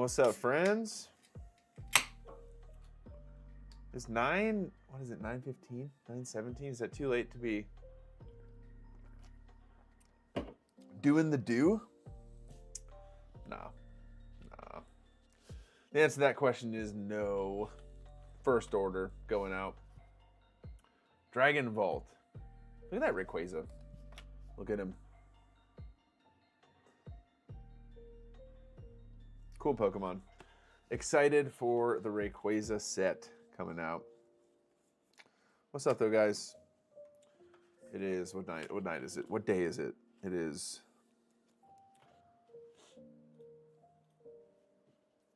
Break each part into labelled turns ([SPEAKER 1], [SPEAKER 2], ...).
[SPEAKER 1] What's up, friends? It's 9, what is it, 9:15? 9:17? Is that too late to be doing the do? Nah. The answer to that question is no. First order going out. Dragon Vault. Look at that Rayquaza. Look at him. Cool Pokemon. Excited for the Rayquaza set coming out. What's up, though, guys? It is, what night is it? What day is it? It is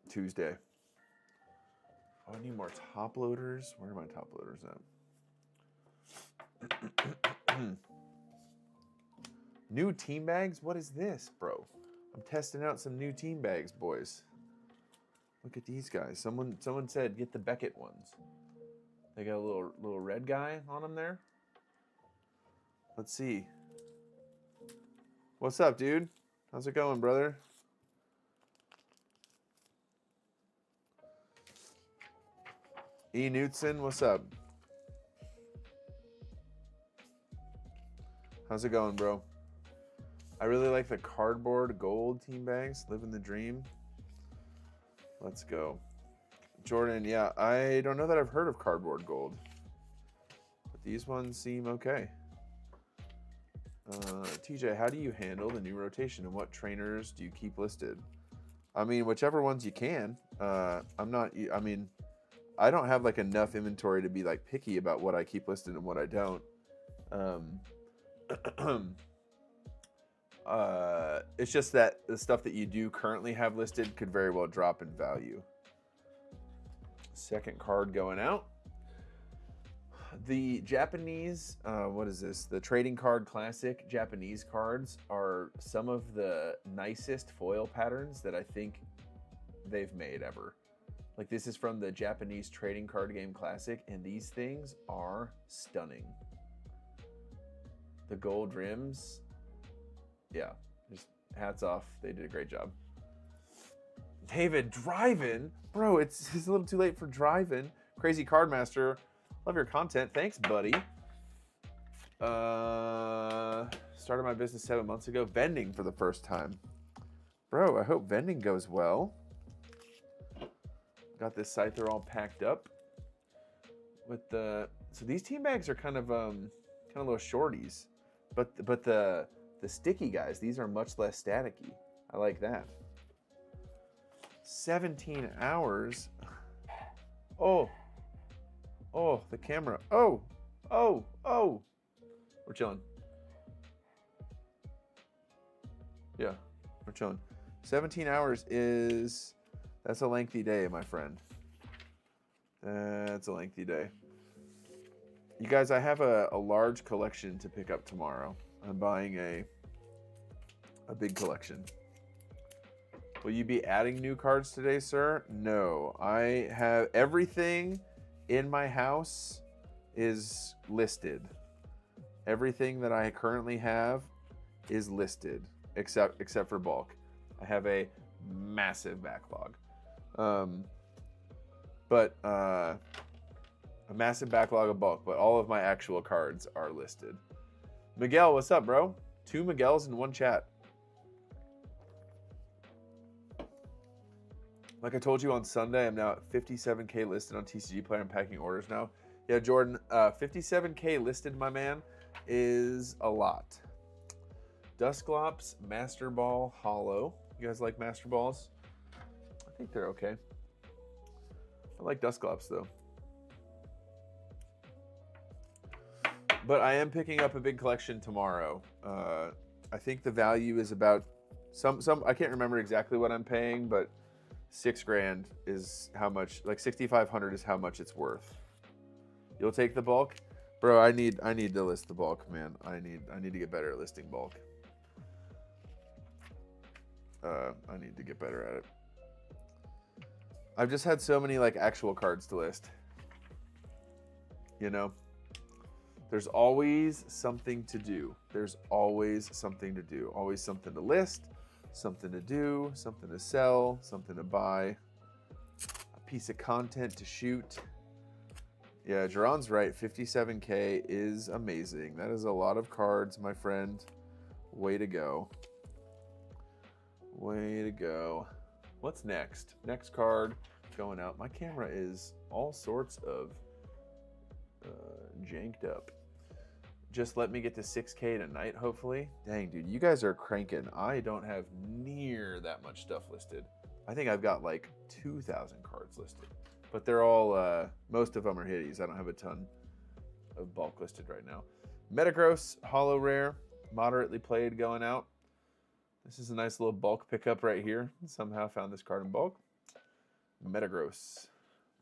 [SPEAKER 1] Tuesday. Oh, I need more top loaders. Where are my top loaders at? New team bags? What is this, bro? I'm testing out some new team bags, boys. Look at these guys. Someone said get the Beckett ones. They got a little red guy on them there. Let's see. What's up, dude? How's it going, brother? E. Knutson, what's up? How's it going, bro? I really like the cardboard gold team bags. Living the dream. Let's go. Jordan, yeah, I don't know that I've heard of cardboard gold. But these ones seem okay. TJ, how do you handle the new rotation and what trainers do you keep listed? I mean, whichever ones you can. I don't have like enough inventory to be like picky about what I keep listed and what I don't. It's just that the stuff that you do currently have listed could very well drop in value. Second card going out. The Japanese, what is this? The Trading Card Classic Japanese cards are some of the nicest foil patterns that I think they've made ever. Like, this is from the Japanese Trading Card Game Classic, and these things are stunning. The gold rims, yeah, just hats off. They did a great job. David, driving? Bro, it's a little too late for driving. Crazy Card Master, love your content. Thanks, buddy. Started my business 7 months ago. Vending for the first time. Bro, I hope vending goes well. Got this Scyther all packed up. With the so these team bags are kind of little shorties, but the sticky guys, these are much less staticky. I like that. 17 hours. Oh, the camera. Oh. We're chilling. Yeah, we're chilling. 17 hours that's a lengthy day, my friend. That's a lengthy day. You guys, I have a large collection to pick up tomorrow. I'm buying a big collection. Will you be adding new cards today, sir? No. I have everything in my house is listed. Everything that I currently have is listed, except for bulk. I have a massive backlog. A massive backlog of bulk, but all of my actual cards are listed. Miguel, what's up, bro? 2 Miguels in one chat. Like I told you on Sunday, I'm now at 57K listed on TCG Player. I'm packing orders now. Yeah, Jordan, 57K listed, my man, is a lot. Dusclops, Master Ball, Hollow. You guys like Master Balls? I think they're okay. I like Dusclops, though. But I am picking up a big collection tomorrow. I think the value is about some. I can't remember exactly what I'm paying, but $6,000 is how much. Like $6,500 is how much it's worth. You'll take the bulk, bro. I need to list the bulk, man. I need to get better at listing bulk. I need to get better at it. I've just had so many like actual cards to list. You know, there's always something to do. There's always something to do. Always something to list. Something to do, something to sell, something to buy, a piece of content to shoot. Yeah, Jerron's right. 57K is amazing. That is a lot of cards, my friend. Way to go. Way to go. What's next? Next card going out. My camera is all sorts of janked up. Just let me get to 6K tonight, hopefully. Dang, dude, you guys are cranking. I don't have near that much stuff listed. I think I've got like 2,000 cards listed. But they're all, most of them are hitties. I don't have a ton of bulk listed right now. Metagross, Holo Rare, moderately played going out. This is a nice little bulk pickup right here. Somehow found this card in bulk. Metagross.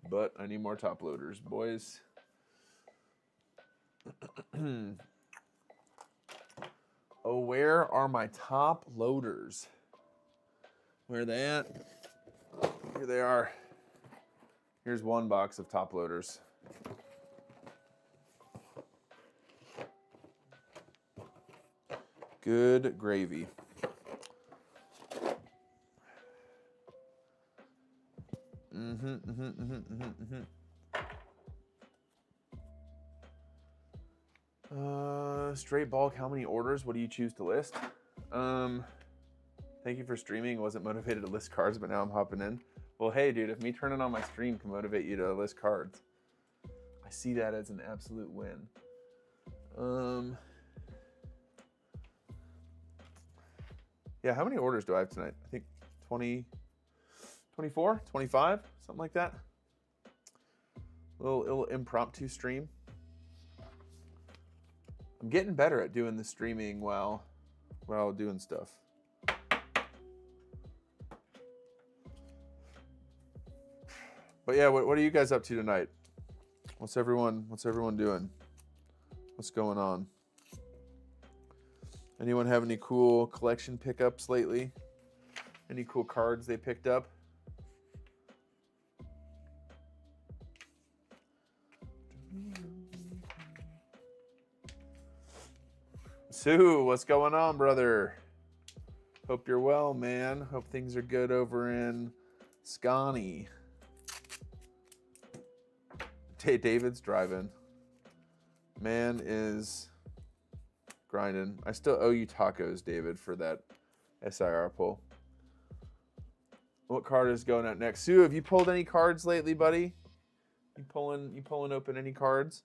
[SPEAKER 1] But I need more top loaders, boys. Oh, where are my top loaders? Where are they at? Here they are. Here's one box of top loaders. Good gravy. Straight bulk, how many orders? What do you choose to list? Thank you for streaming. Wasn't motivated to list cards, but now I'm hopping in. Well, hey, dude, if me turning on my stream can motivate you to list cards, I see that as an absolute win. Yeah, how many orders do I have tonight? I think 20, 24, 25, something like that. A little impromptu stream. I'm getting better at doing the streaming while doing stuff. But yeah, what are you guys up to tonight? What's everyone doing? What's going on? Anyone have any cool collection pickups lately? Any cool cards they picked up? Sue, what's going on, brother? Hope you're well, man. Hope things are good over in Scotty. David's driving. Man is grinding. I still owe you tacos, David, for that SIR pull. What card is going out next? Sue, have you pulled any cards lately, buddy? You pulling open any cards?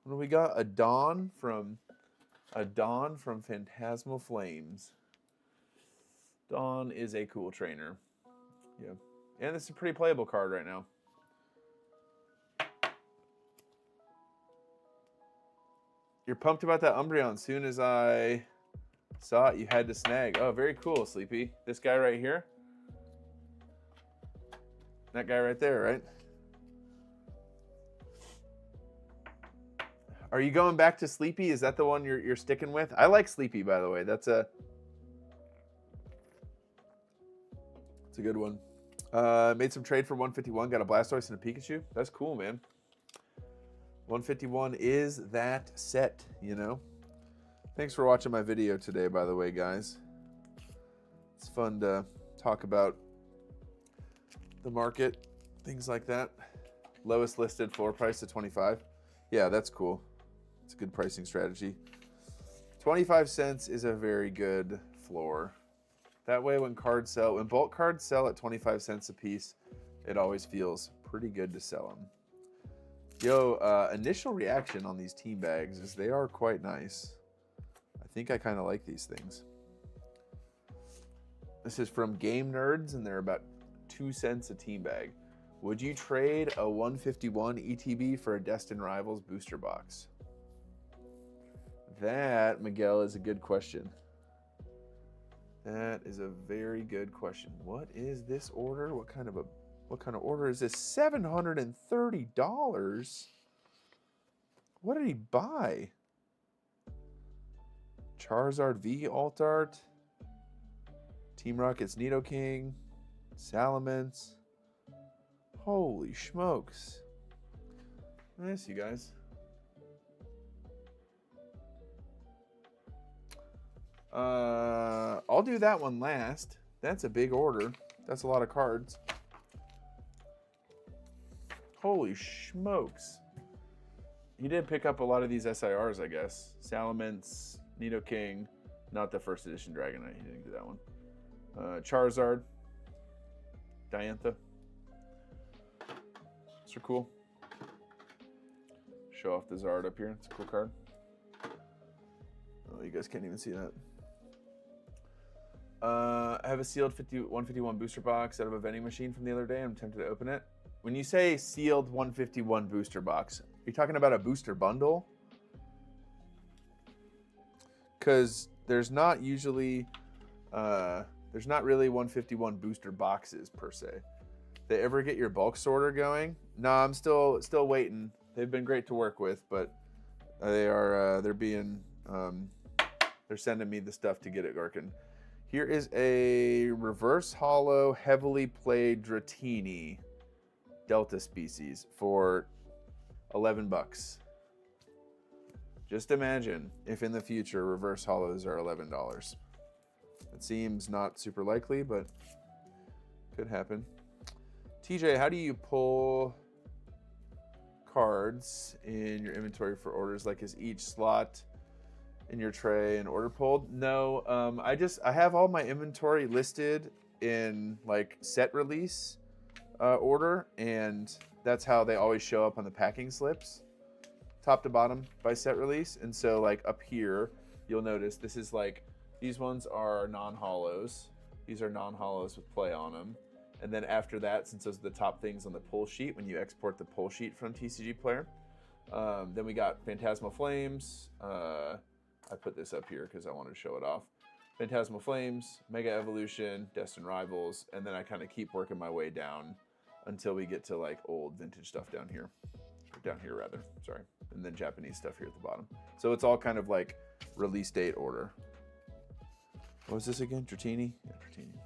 [SPEAKER 1] What do we got? A Dawn from Phantasmal Flames. Dawn is a cool trainer. Yeah. And this is a pretty playable card right now. You're pumped about that Umbreon. As soon as I saw it, you had to snag. Oh, very cool, Sleepy. This guy right here. That guy right there, right? Are you going back to Sleepy? Is that the one you're sticking with? I like Sleepy, by the way. It's a good one. Made some trade for 151. Got a Blastoise and a Pikachu. That's cool, man. 151 is that set, you know? Thanks for watching my video today, by the way, guys. It's fun to talk about the market, things like that. Lowest listed floor price to 25. Yeah, that's cool. It's a good pricing strategy. 25 cents is a very good floor. That way when bulk cards sell at 25 cents a piece, it always feels pretty good to sell them. Yo, initial reaction on these team bags is they are quite nice. I think I kind of like these things. This is from Game Nerds, and they're about 2 cents a team bag. Would you trade a 151 ETB for a Destined Rivals booster box? That, Miguel, is a good question. That is a very good question. What is this order? What kind of order is this? $730. What did he buy? Charizard V Alt Art, Team Rocket's Nidoking, Salamence. Holy smokes. Nice, you guys. I'll do that one last. That's a big order. That's a lot of cards. Holy smokes. He did pick up a lot of these SIRs, I guess. Salamence, Nidoking, not the first edition Dragonite. He didn't do that one. Charizard, Diantha. These are cool. Show off the Zard up here. It's a cool card. Oh, you guys can't even see that. I have a sealed 151 booster box out of a vending machine from the other day. I'm tempted to open it. When you say sealed 151 booster box, are you talking about a booster bundle? Because there's not usually, there's not really 151 booster boxes per se. They ever get your bulk sorter going? No, I'm still waiting. They've been great to work with, but they're sending me the stuff to get it working. Here is a reverse hollow, heavily played Dratini Delta species for $11. Just imagine if in the future reverse hollows are $11. It seems not super likely, but could happen. TJ, how do you pull cards in your inventory for orders? Like, is each slot in your tray and order pulled? No, I have all my inventory listed in like set release order, and that's how they always show up on the packing slips, top to bottom by set release. And so like up here, you'll notice this is like, these ones are non-hollows. These are non-hollows with play on them. And then after that, since those are the top things on the pull sheet, when you export the pull sheet from TCG Player, then we got Phantasmal Flames. I put this up here because I wanted to show it off. Phantasmal Flames, Mega Evolution, Destined Rivals, and then I kind of keep working my way down until we get to like old vintage stuff down here. Or down here rather, sorry. And then Japanese stuff here at the bottom. So it's all kind of like release date order. What was this again? Dratini? Yeah, Dratini.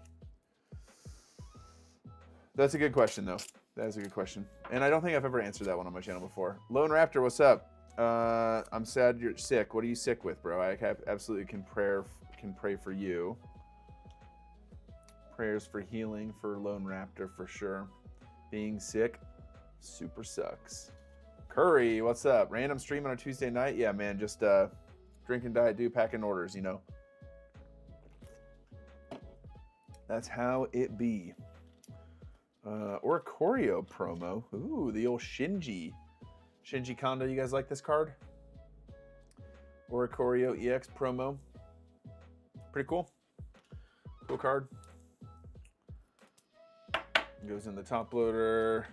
[SPEAKER 1] That's a good question though. That is a good question. And I don't think I've ever answered that one on my channel before. Lone Raptor, what's up? I'm sad you're sick. What are you sick with, bro? I absolutely can pray for you. Prayers for healing for Lone Raptor for sure. Being sick super sucks. Curry, what's up? Random stream on a Tuesday night? Yeah, man, just drinking Diet Dew, packing orders, you know. That's how it be. Or a Choreo promo. Ooh, the old Shinji Kondo. You guys like this card? Or a Choreo EX promo. Pretty cool. Cool card. Goes in the top loader.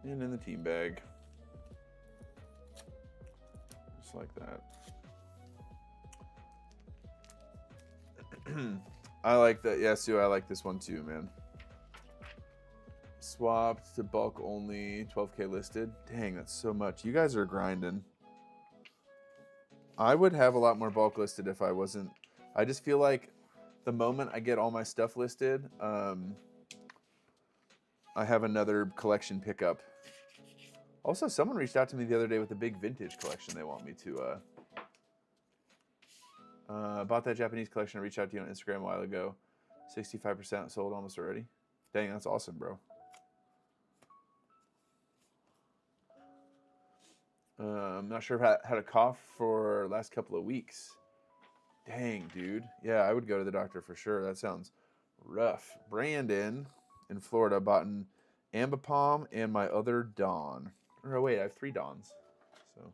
[SPEAKER 1] And in the team bag. Just like that. I like that. Yeah, Sue, I like this one too, man. Swapped to bulk only, 12K listed. Dang, that's so much. You guys are grinding. I would have a lot more bulk listed if I wasn't. I just feel like the moment I get all my stuff listed, I have another collection pickup. Also, someone reached out to me the other day with a big vintage collection they want me to. Bought that Japanese collection. I reached out to you on Instagram a while ago. 65% sold almost already. Dang, that's awesome, bro. I'm not sure if I had a cough for last couple of weeks. Dang, dude. Yeah, I would go to the doctor for sure. That sounds rough. Brandon in Florida bought an Ambipom and my other Dawn. Oh, wait, I have 3 Dawns. So,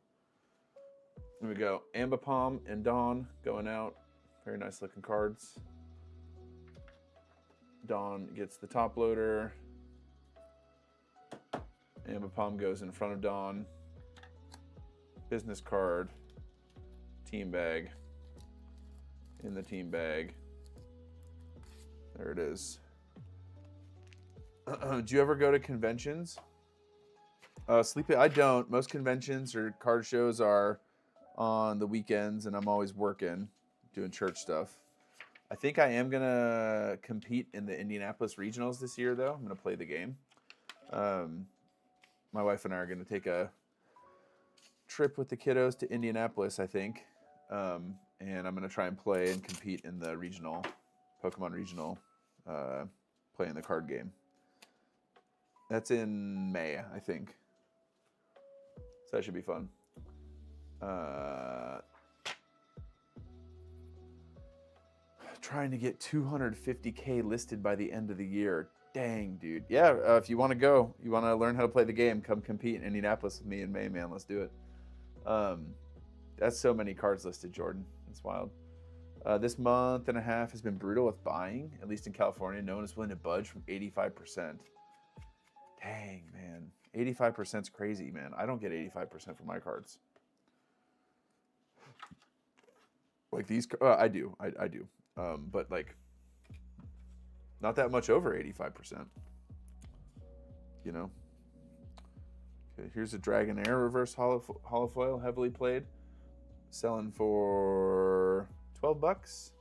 [SPEAKER 1] here we go. Ambipom and Dawn going out. Very nice looking cards. Dawn gets the top loader. Ambipom goes in front of Dawn. Business card, team bag, in the team bag. There it is. Do you ever go to conventions? Sleepy, I don't. Most conventions or card shows are on the weekends, and I'm always working, doing church stuff. I think I am going to compete in the Indianapolis Regionals this year, though. I'm going to play the game. My wife and I are going to take a trip with the kiddos to Indianapolis, I think. And I'm going to try and play and compete in the regional Pokemon Regional, playing the card game. That's in May, I think. So that should be fun. Trying to get 250K listed by the end of the year. Dang, dude. Yeah, if you want to go, you want to learn how to play the game, come compete in Indianapolis with me in May, man. Let's do it. That's so many cards listed, Jordan. It's wild. This month and a half has been brutal with buying, at least in California. No one is willing to budge from 85%. Dang, man. 85% is crazy, man. I don't get 85% for my cards. Like these, I do. I do. But like, not that much over 85%. You know? Okay, here's a Dragonair reverse holofoil, heavily played. Selling for 12 bucks.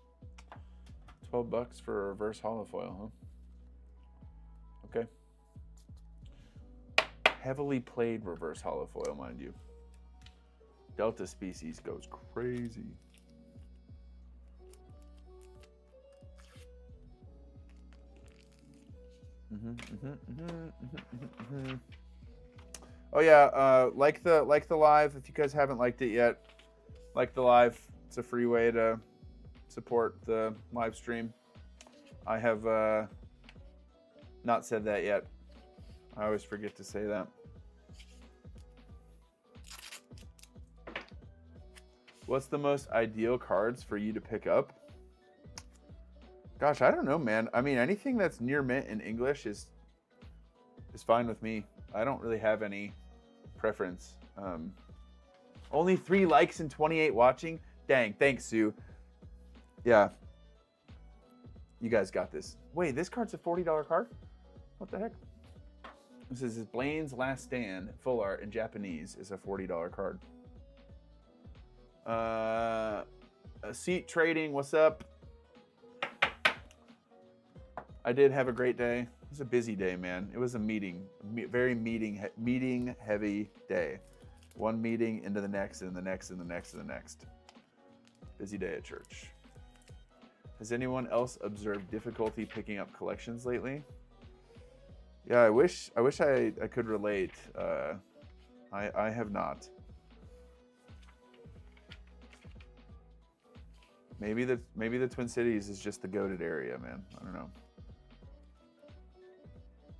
[SPEAKER 1] 12 bucks for a reverse holofoil, huh? Okay. Heavily played reverse holofoil, mind you. Delta species goes crazy. Oh yeah, like the live. If you guys haven't liked it yet, like the live. It's a free way to support the live stream. I have not said that yet. I always forget to say that. What's the most ideal cards for you to pick up? Gosh, I don't know, man. I mean, anything that's near mint in English is fine with me. I don't really have any preference. Only 3 likes and 28 watching. Dang, thanks, Sue. Yeah. You guys got this. Wait, this card's a $40 card? What the heck? This is Blaine's Last Stand, full art in Japanese, is a $40 card. Seat Trading, what's up? I did have a great day. It was a busy day, man. It was a very meeting heavy day. One meeting into the next and the next and the next and the next. Busy day at church. Has anyone else observed difficulty picking up collections lately? Yeah, I wish I could relate. I have not. Maybe the Twin Cities is just the goated area, man. I don't know.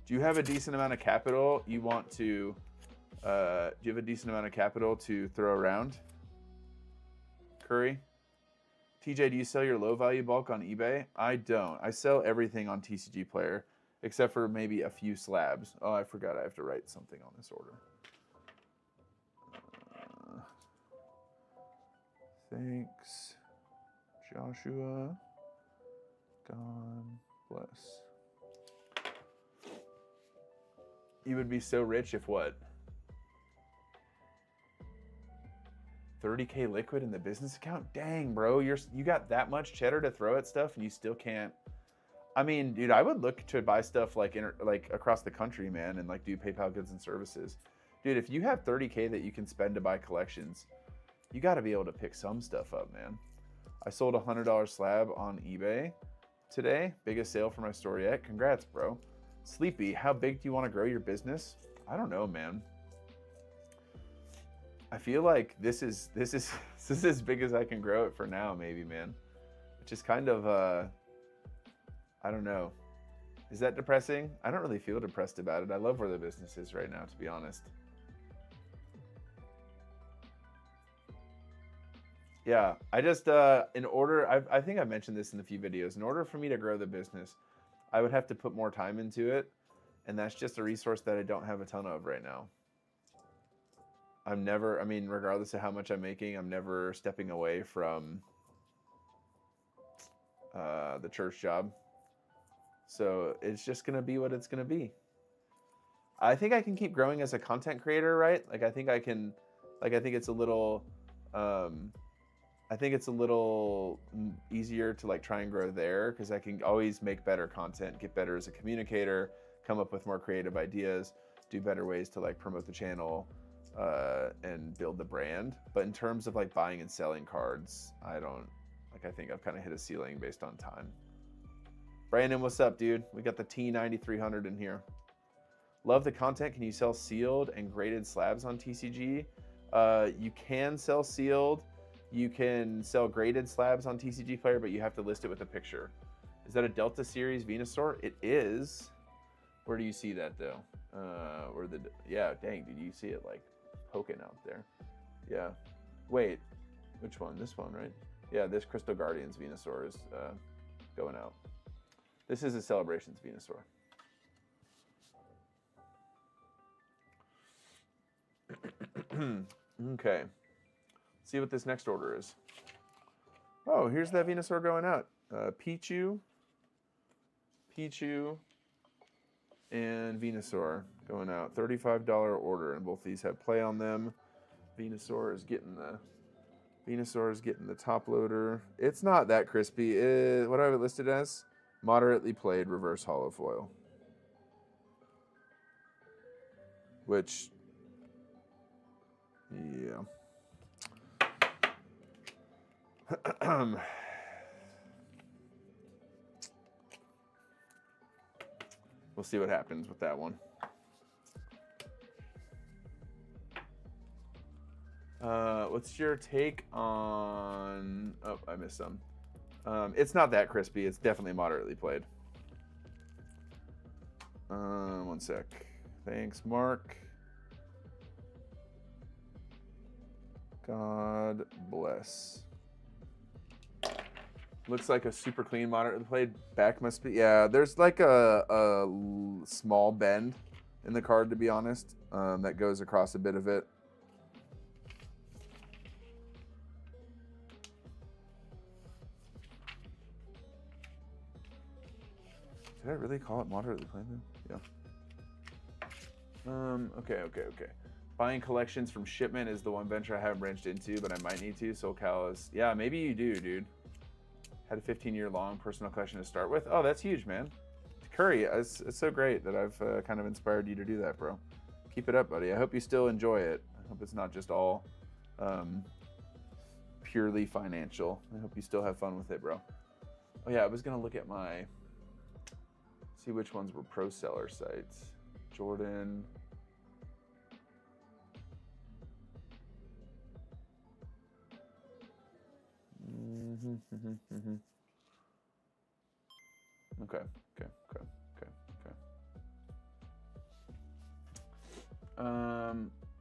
[SPEAKER 1] Do you have a decent amount of capital you want to? Do you have a decent amount of capital to throw around? Curry? TJ, do you sell your low value bulk on eBay? I don't. I sell everything on TCG Player, except for maybe a few slabs. Oh, I forgot I have to write something on this order. Thanks, Joshua. God bless. You would be so rich if what? 30K liquid in the business account? Dang, bro, you got that much cheddar to throw at stuff and you still can't. I mean, dude, I would look to buy stuff like across the country, man, and like do PayPal goods and services. Dude, if you have 30K that you can spend to buy collections, you got to be able to pick some stuff up, man. I sold a $100 slab on eBay today. Biggest sale for my store yet. Congrats, bro. Sleepy, how big do you want to grow your business? I don't know, man. I feel like this is as big as I can grow it for now, maybe, man. Which is kind of I don't know. Is that depressing? I don't really feel depressed about it. I love where the business is right now, to be honest. Yeah, I just in order, I think I mentioned this in a few videos. In order for me to grow the business, I would have to put more time into it, and that's just a resource that I don't have a ton of right now. I mean, regardless of how much I'm making, I'm never stepping away from the church job. So it's just going to be what it's going to be. I think I can keep growing as a content creator, right? Like, I think I can, like, I think it's a little easier to like try and grow there because I can always make better content, get better as a communicator, come up with more creative ideas, do better ways to like promote the channel, and build the brand. But in terms of like buying and selling cards, I think I've kind of hit a ceiling based on time. Brandon, what's up, dude? We got the T9300 in here. Love the content. Can you sell sealed and graded slabs on TCG? You can sell sealed. You can sell graded slabs on TCG Player, but you have to list it with a picture. Is that a Delta Series Venusaur? It is. Where do you see that though? Yeah, dang, did you see it like poking out there? Yeah. Wait, which one? This one, right? Yeah, this Crystal Guardians Venusaur is going out. This is a Celebrations Venusaur. Okay. Let's see what this next order is. Oh, here's that Venusaur going out. Pichu, and Venusaur going out. $35 order, and both these have play on them. Venusaur is getting the top loader. It's not that crispy. What do I have it listed as? Moderately played reverse hollow foil. Which, yeah. We'll see what happens with that one. What's your take on... Oh, I missed some. It's not that crispy. It's definitely moderately played. One sec. Thanks, Mark. God bless. Looks like a super clean, moderately played. Back must be... Yeah, there's like a small bend in the card, to be honest, that goes across a bit of it. Did I really call it moderately played though? Yeah. Okay. Buying collections from shipment is the one venture I haven't branched into, but I might need to. SoCal is... Yeah, maybe you do, dude. Had a 15-year long personal collection to start with. Oh, that's huge, man. Curry, it's so great that I've kind of inspired you to do that, bro. Keep it up, buddy. I hope you still enjoy it. I hope it's not just all purely financial. I hope you still have fun with it, bro. Oh, yeah, I was going to look at my... See which ones were pro seller sites. Jordan... Okay.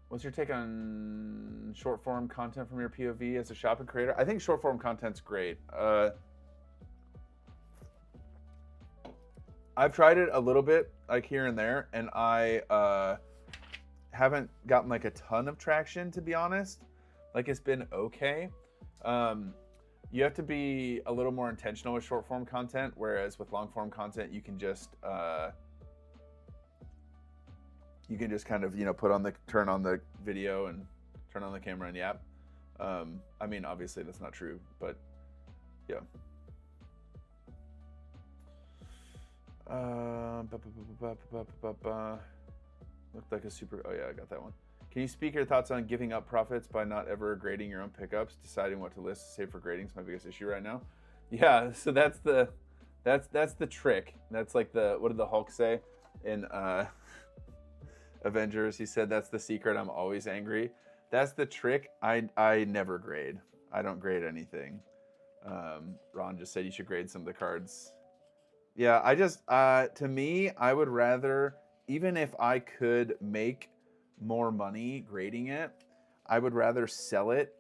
[SPEAKER 1] What's your take on short form content from your POV as a shopping creator? I think short form content's great. I've tried it a little bit, like here and there, and I haven't gotten like a ton of traction, to be honest. Like it's been okay. You have to be a little more intentional with short form content, whereas with long form content, you can just kind of, you know, turn on the video and turn on the camera and yap. I mean, obviously that's not true, but yeah. Looked like a super, oh yeah, I got that one. Can you speak your thoughts on giving up profits by not ever grading your own pickups? Deciding what to list to save for grading is my biggest issue right now. Yeah, so that's the trick. That's like what did the Hulk say in Avengers? He said that's the secret. I'm always angry. That's the trick. I never grade. I don't grade anything. Ron just said you should grade some of the cards. Yeah, I just to me, I would rather, even if I could make more money grading it, I would rather sell it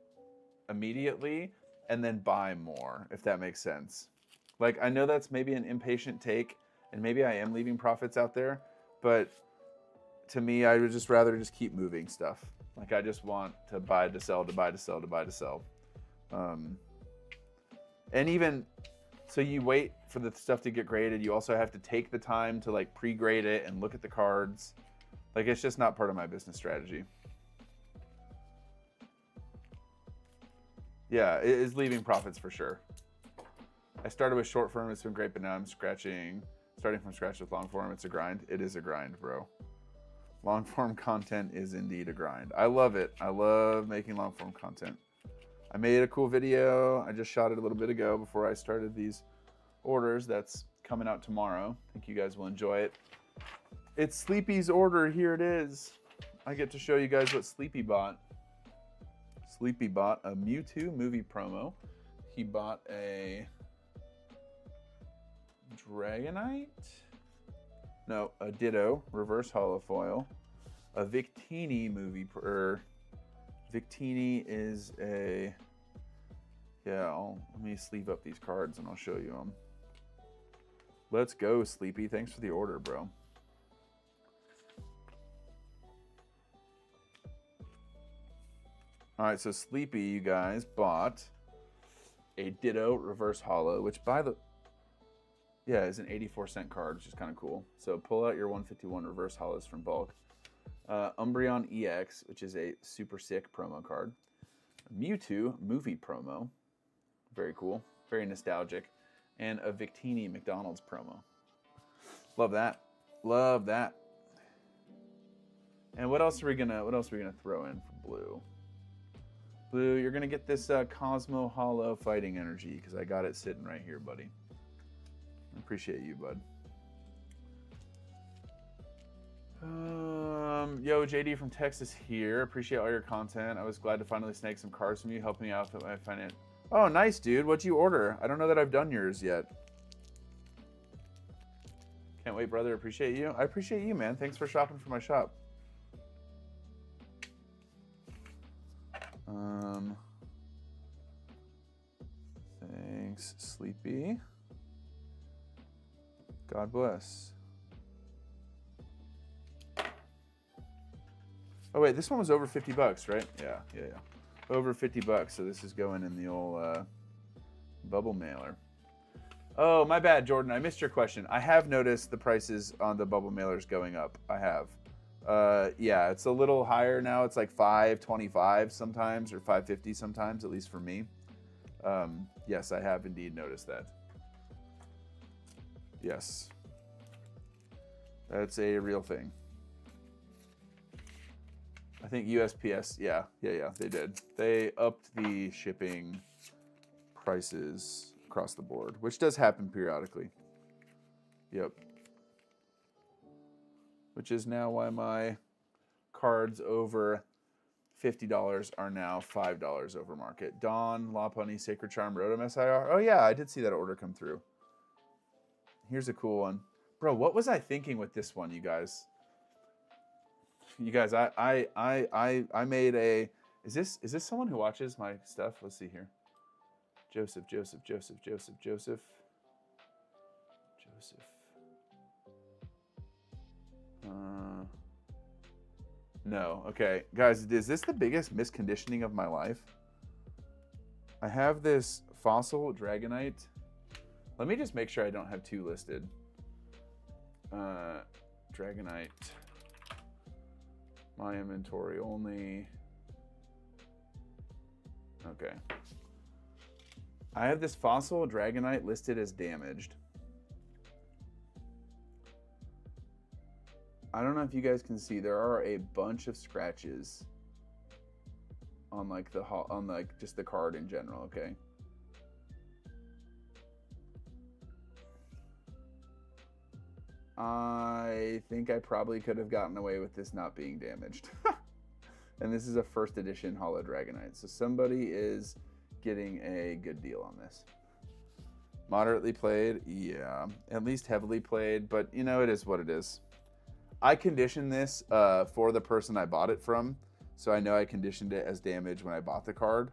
[SPEAKER 1] immediately and then buy more, if that makes sense. Like, I know that's maybe an impatient take, and maybe I am leaving profits out there, but to me, I would just rather just keep moving stuff. Like, I just want to buy to sell, to buy to sell, to buy to sell. And even, so you wait for the stuff to get graded, you also have to take the time to like pre-grade it and look at the cards. Like, it's just not part of my business strategy. Yeah, it is leaving profits for sure. I started with short form, it's been great, but now I'm starting from scratch with long form. It's a grind. It is a grind, bro. Long form content is indeed a grind. I love it. I love making long form content. I made a cool video. I just shot it a little bit ago before I started these orders. That's coming out tomorrow. I think you guys will enjoy it. It's Sleepy's order. Here it is. I get to show you guys what Sleepy bought. Sleepy bought a Mewtwo movie promo. He bought a Dragonite? No, a Ditto reverse holofoil. A Victini movie. Victini is a... Yeah, let me sleeve up these cards and I'll show you them. Let's go, Sleepy. Thanks for the order, bro. All right, so Sleepy, you guys, bought a Ditto reverse holo, which by the... Yeah, is an 84-cent card, which is kind of cool. So pull out your 151 reverse holos from bulk. Umbreon EX, which is a super sick promo card. Mewtwo movie promo. Very cool. Very nostalgic. And a Victini McDonald's promo. Love that. Love that. And what else are we gonna throw in for blue? Blue, you're gonna get this Cosmo Holo Fighting Energy because I got it sitting right here, buddy. I appreciate you, bud. Yo, JD from Texas here. Appreciate all your content. I was glad to finally snag some cards from you, helping me out with my finance. Oh, nice, dude. What'd you order? I don't know that I've done yours yet. Can't wait, brother. Appreciate you. I appreciate you, man. Thanks for shopping for my shop. Thanks, Sleepy. God bless. Oh wait, this one was over 50 bucks, right? Yeah. Over 50 bucks. So this is going in the old bubble mailer. Oh, my bad, Jordan. I missed your question. I have noticed the prices on the bubble mailers going up. I have. Yeah, it's a little higher now. It's like $5.25 sometimes or $5.50 sometimes, at least for me. Yes, I have indeed noticed that. Yes. That's a real thing. I think USPS, yeah, they did. They upped the shipping prices across the board, which does happen periodically. Yep. Which is now why my cards over $50 are now $5 over market. Dawn, Lopunny, Sacred Charm, Rotom SIR. Oh yeah, I did see that order come through. Here's a cool one. Bro, what was I thinking with this one, you guys? You guys, I made a... Is this someone who watches my stuff? Let's see here. Joseph. No. Okay. Guys, is this the biggest misconditioning of my life? I have this fossil Dragonite. Let me just make sure I don't have two listed. Dragonite. My inventory only. Okay. I have this fossil Dragonite listed as damaged. I don't know if you guys can see, there are a bunch of scratches on like just the card in general, okay? I think I probably could have gotten away with this not being damaged. And this is a first edition Holo Dragonite. So somebody is getting a good deal on this. Moderately played, yeah. At least heavily played, but you know, it is what it is. I conditioned this for the person I bought it from. So I know I conditioned it as damage when I bought the card.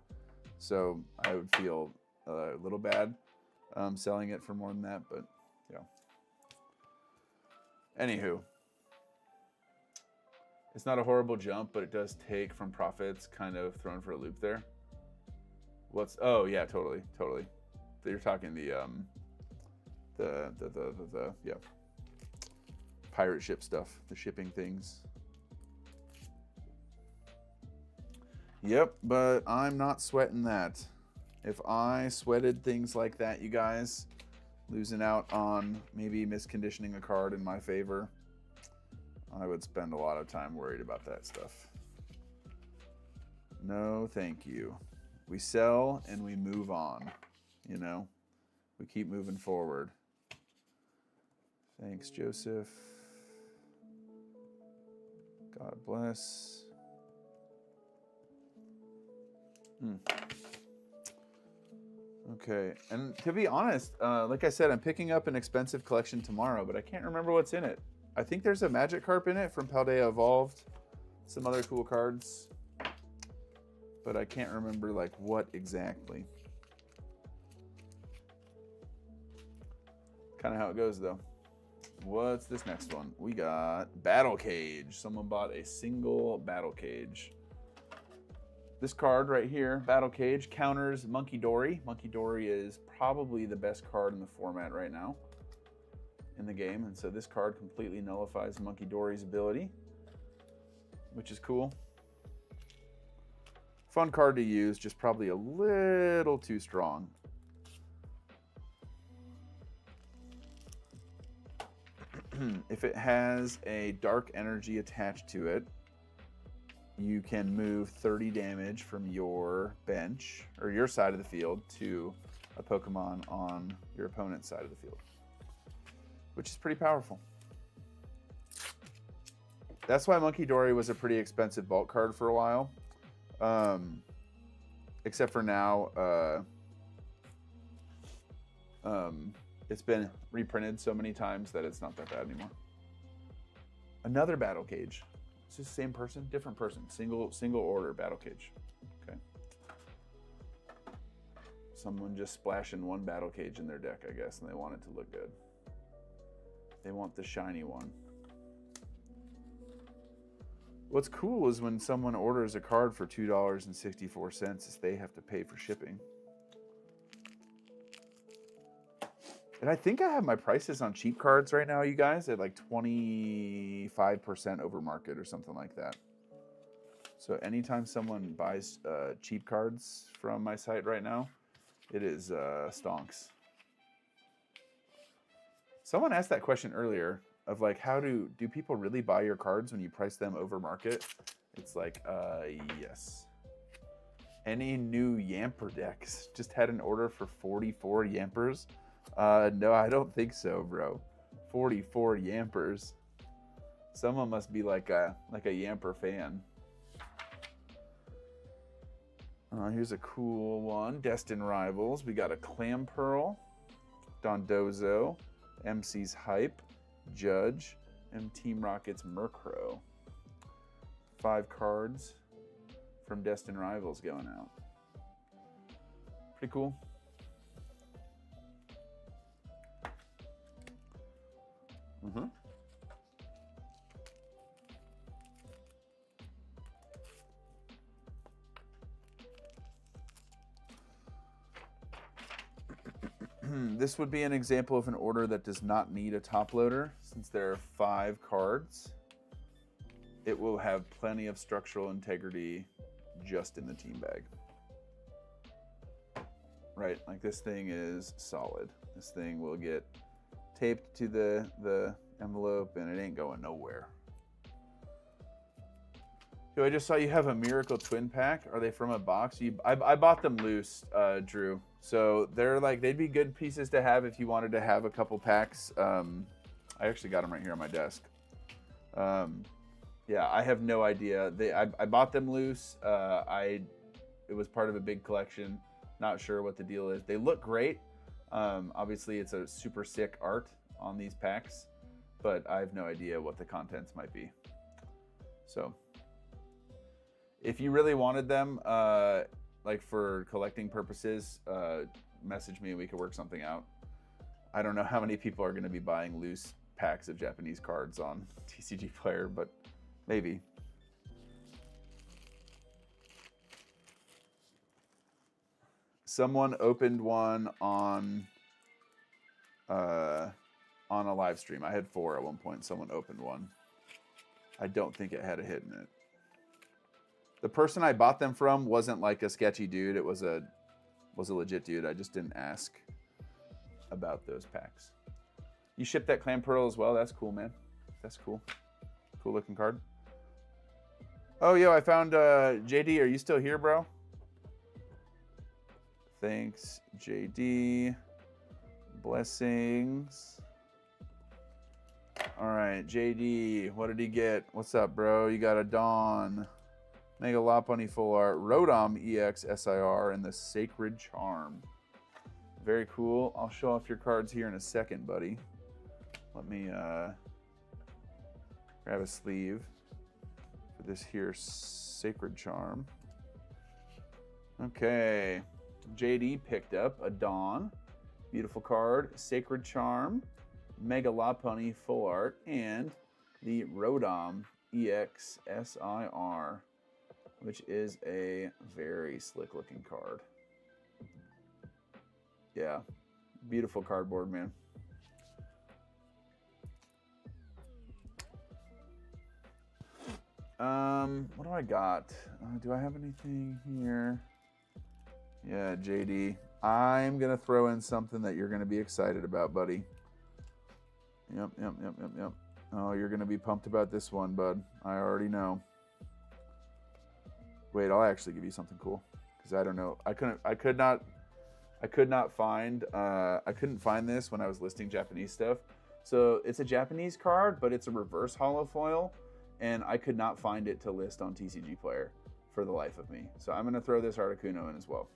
[SPEAKER 1] So I would feel a little bad selling it for more than that, but yeah. Anywho, it's not a horrible jump, but it does take from profits, kind of thrown for a loop there. Oh yeah, totally. You're talking the yeah, pirate ship stuff, the shipping things. Yep, but I'm not sweating that. If I sweated things like that, you guys, losing out on maybe misconditioning a card in my favor, I would spend a lot of time worried about that stuff. No, thank you. We sell and we move on, you know? We keep moving forward. Thanks, Joseph. God bless. Okay, and to be honest, like I said, I'm picking up an expensive collection tomorrow, but I can't remember what's in it. I think there's a Magikarp in it from Paldea Evolved, some other cool cards, but I can't remember like what exactly. Kind of how it goes though. What's this next one? We got Battle Cage. Someone bought a single Battle Cage. This card right here, Battle Cage, counters Monkey Dory. Monkey Dory is probably the best card in the format right now in the game. And so this card completely nullifies Monkey Dory's ability, which is cool. Fun card to use, just probably a little too strong. If it has a dark energy attached to it, you can move 30 damage from your bench or your side of the field to a Pokemon on your opponent's side of the field, which is pretty powerful. That's why Monkey Dory was a pretty expensive bulk card for a while. Except for now, it's been reprinted so many times that it's not that bad anymore. Another Battle Cage. Is this the same person? Different person. Single order Battle Cage. Okay. Someone just splashing one Battle Cage in their deck, I guess, and they want it to look good. They want the shiny one. What's cool is when someone orders a card for $2.64, they have to pay for shipping. And I think I have my prices on cheap cards right now, you guys, at like 25% over market or something like that. So anytime someone buys cheap cards from my site right now, it is stonks. Someone asked that question earlier of like, how do people really buy your cards when you price them over market? It's like, yes. Any new Yamper decks? Just had an order for 44 Yampers. No, I don't think so, bro. 44 Yampers. Someone must be like a Yamper fan. Here's a cool one. Destined Rivals. We got a Clamperl, Dondozo, MC's Hype, Judge, and Team Rocket's Murkrow. 5 cards from Destined Rivals going out. Pretty cool. This would be an example of an order that does not need a top loader. Since there are 5 cards, it will have plenty of structural integrity just in the team bag. Right, like this thing is solid. This thing will get taped to the envelope and it ain't going nowhere. Yo, I just saw you have a Miracle Twin Pack. Are they from a box? I bought them loose, Drew. So they're like, they'd be good pieces to have if you wanted to have a couple packs. I actually got them right here on my desk. Yeah, I have no idea. I bought them loose. It was part of a big collection. Not sure what the deal is. They look great. Obviously, it's a super sick art on these packs, but I have no idea what the contents might be. So if you really wanted them, like for collecting purposes, message me and we could work something out. I don't know how many people are going to be buying loose packs of Japanese cards on TCG Player, but maybe. Someone opened one on a live stream. I had 4 at one point. Someone opened one. I don't think it had a hit in it. The person I bought them from wasn't like a sketchy dude. It was a legit dude. I just didn't ask about those packs. You shipped that Clamperl as well. That's cool, man. That's cool. Cool looking card. Oh, yo, I found JD. Are you still here, bro? Thanks, JD. Blessings. All right, JD, what did he get? What's up, bro? You got a Dawn, Mega Lopunny Full Art, Rodom EX SIR, and the Sacred Charm. Very cool. I'll show off your cards here in a second, buddy. Let me grab a sleeve for this here Sacred Charm. Okay, JD picked up a Dawn. Beautiful card, Sacred Charm, Mega Lopunny Full Art, and the Rodom EX SIR, which is a very slick looking card. Yeah, beautiful cardboard, man. What do I got? Do I have anything here? Yeah, JD. I'm going to throw in something that you're going to be excited about, buddy. Yep. Oh, you're going to be pumped about this one, bud. I already know. Wait, I'll actually give you something cool, because I don't know. I couldn't find this when I was listing Japanese stuff. So it's a Japanese card, but it's a reverse holo foil, and I could not find it to list on TCG Player for the life of me. So I'm going to throw this Articuno in as well.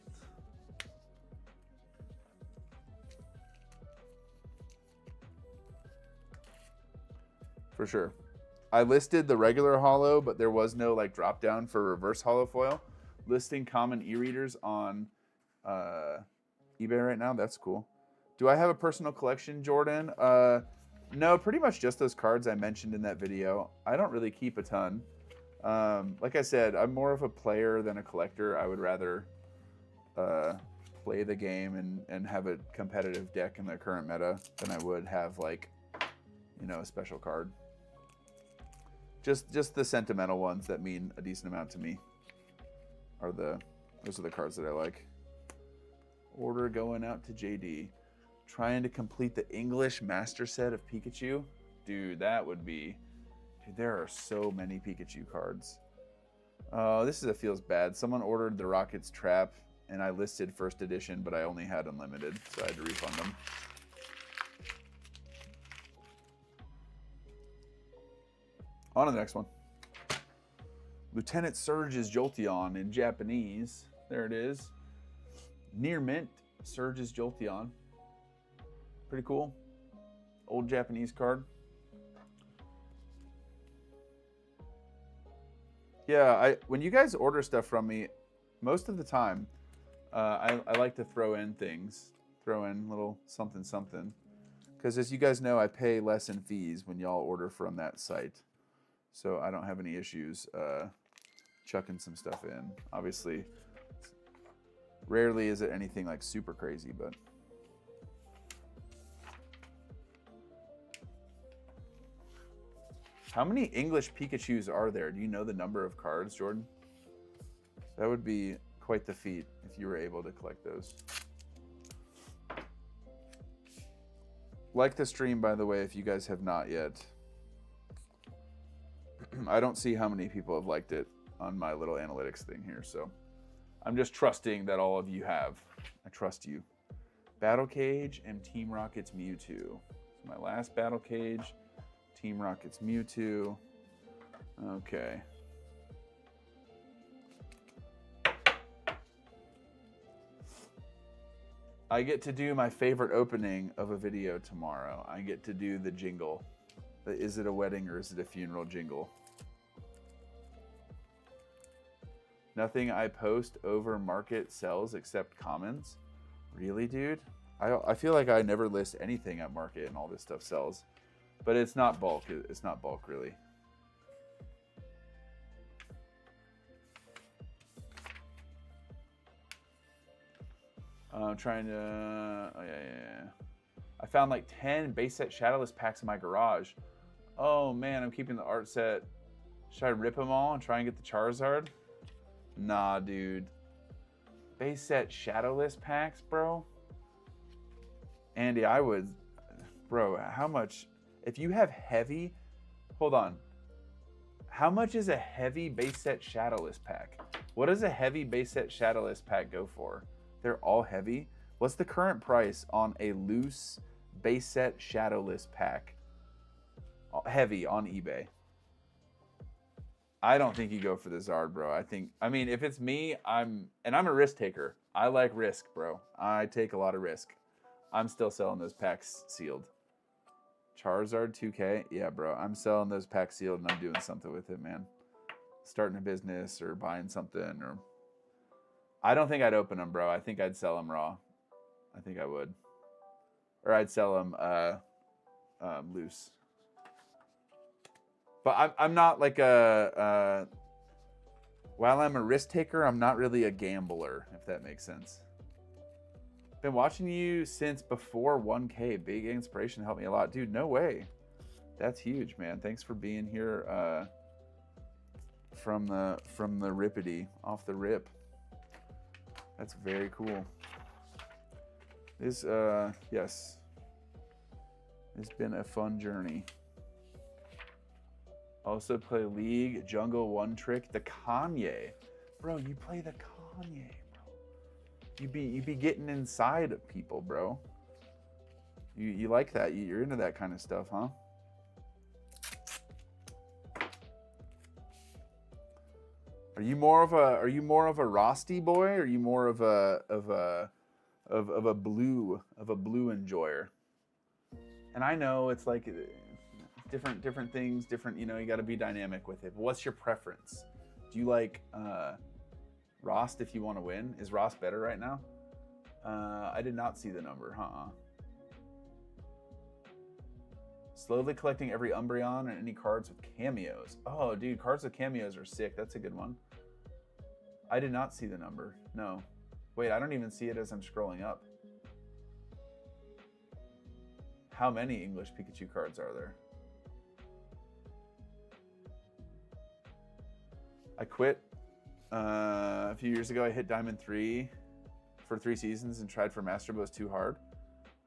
[SPEAKER 1] For sure. I listed the regular holo, but there was no like drop down for reverse holo foil. Listing common e-readers on eBay right now. That's cool. Do I have a personal collection, Jordan? No, pretty much just those cards I mentioned in that video. I don't really keep a ton. Like I said, I'm more of a player than a collector. I would rather play the game and have a competitive deck in the current meta than I would have, like, you know, a special card. Just the sentimental ones that mean a decent amount to me those are the cards that I like. Order going out to JD. Trying to complete the English master set of Pikachu. Dude, that would be... Dude, there are so many Pikachu cards. Oh, this feels bad. Someone ordered the Rocket's Trap, and I listed first edition, but I only had unlimited, so I had to refund them. On to the next one. Lieutenant Surge's Jolteon in Japanese. There it is. Near mint, Surge's Jolteon. Pretty cool. Old Japanese card. Yeah, when you guys order stuff from me, most of the time, I like to throw in things. Throw in little something. Because as you guys know, I pay less in fees when y'all order from that site. So I don't have any issues chucking some stuff in. Obviously, rarely is it anything like super crazy, but... How many English Pikachus are there? Do you know the number of cards, Jordan? That would be quite the feat if you were able to collect those. Like the stream, by the way, if you guys have not yet. I don't see how many people have liked it on my little analytics thing here, so I'm just trusting that all of you have. I trust you. Battle Cage and Team Rocket's Mewtwo. So my last Battle Cage, Team Rocket's Mewtwo. Okay. I get to do my favorite opening of a video tomorrow. I get to do the jingle. The is it a wedding or is it a funeral jingle? Nothing I post over market sells except comments. Really, dude? I feel like I never list anything at market and all this stuff sells. But it's not bulk. It's not bulk, really. I'm trying to... Oh, yeah. I found like 10 base set Shadowless packs in my garage. Oh, man, I'm keeping the art set. Should I rip them all and try and get the Charizard? Nah, dude. Base set Shadowless packs, bro? Andy, I would... Bro, how much... If you have heavy... Hold on. How much is a heavy base set Shadowless pack? What does a heavy base set Shadowless pack go for? They're all heavy. What's the current price on a loose base set Shadowless pack? heavy on eBay. I don't think you go for the Zard, bro. I mean, if it's me, I'm a risk taker. I like risk, bro. I take a lot of risk. I'm still selling those packs sealed. Charizard 2K? Yeah, bro. I'm selling those packs sealed and I'm doing something with it, man. Starting a business or buying something. Or I don't think I'd open them, bro. I think I'd sell them raw. I think I would. Or I'd sell them loose. But I'm not like while I'm a risk taker, I'm not really a gambler, if that makes sense. Been watching you since before 1K. Big inspiration, helped me a lot. Dude, no way. That's huge, man. Thanks for being here from the rippity, off the rip. That's very cool. This, yes. It's been a fun journey. Also play League, Jungle, One Trick, the Kanye. Bro, you play the Kanye, bro. You be getting inside of people, bro. You like that. You're into that kind of stuff, huh? Are you more of a Rosty boy, or are you more of a blue enjoyer? And I know it's like different things, different, you know, you got to be dynamic with it. But what's your preference? Do you like Rost if you want to win? Is Rost better right now? I did not see the number, Slowly collecting every Umbreon and any cards with cameos. Oh, dude, cards with cameos are sick. That's a good one. I did not see the number. No. Wait, I don't even see it as I'm scrolling up. How many English Pikachu cards are there? I quit a few years ago. I hit Diamond 3 for 3 seasons and tried for Master, but it was too hard.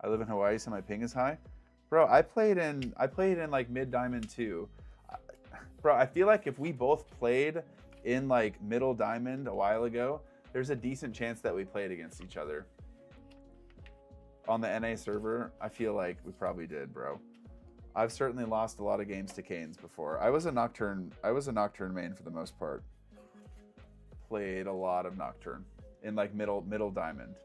[SPEAKER 1] I live in Hawaii, so my ping is high. Bro, I played in like mid Diamond 2. Bro, I feel like if we both played in like middle Diamond a while ago, there's a decent chance that we played against each other. On the NA server, I feel like we probably did, bro. I've certainly lost a lot of games to Canes before. I was a Nocturne main for the most part. Played a lot of Nocturne in like middle Diamond.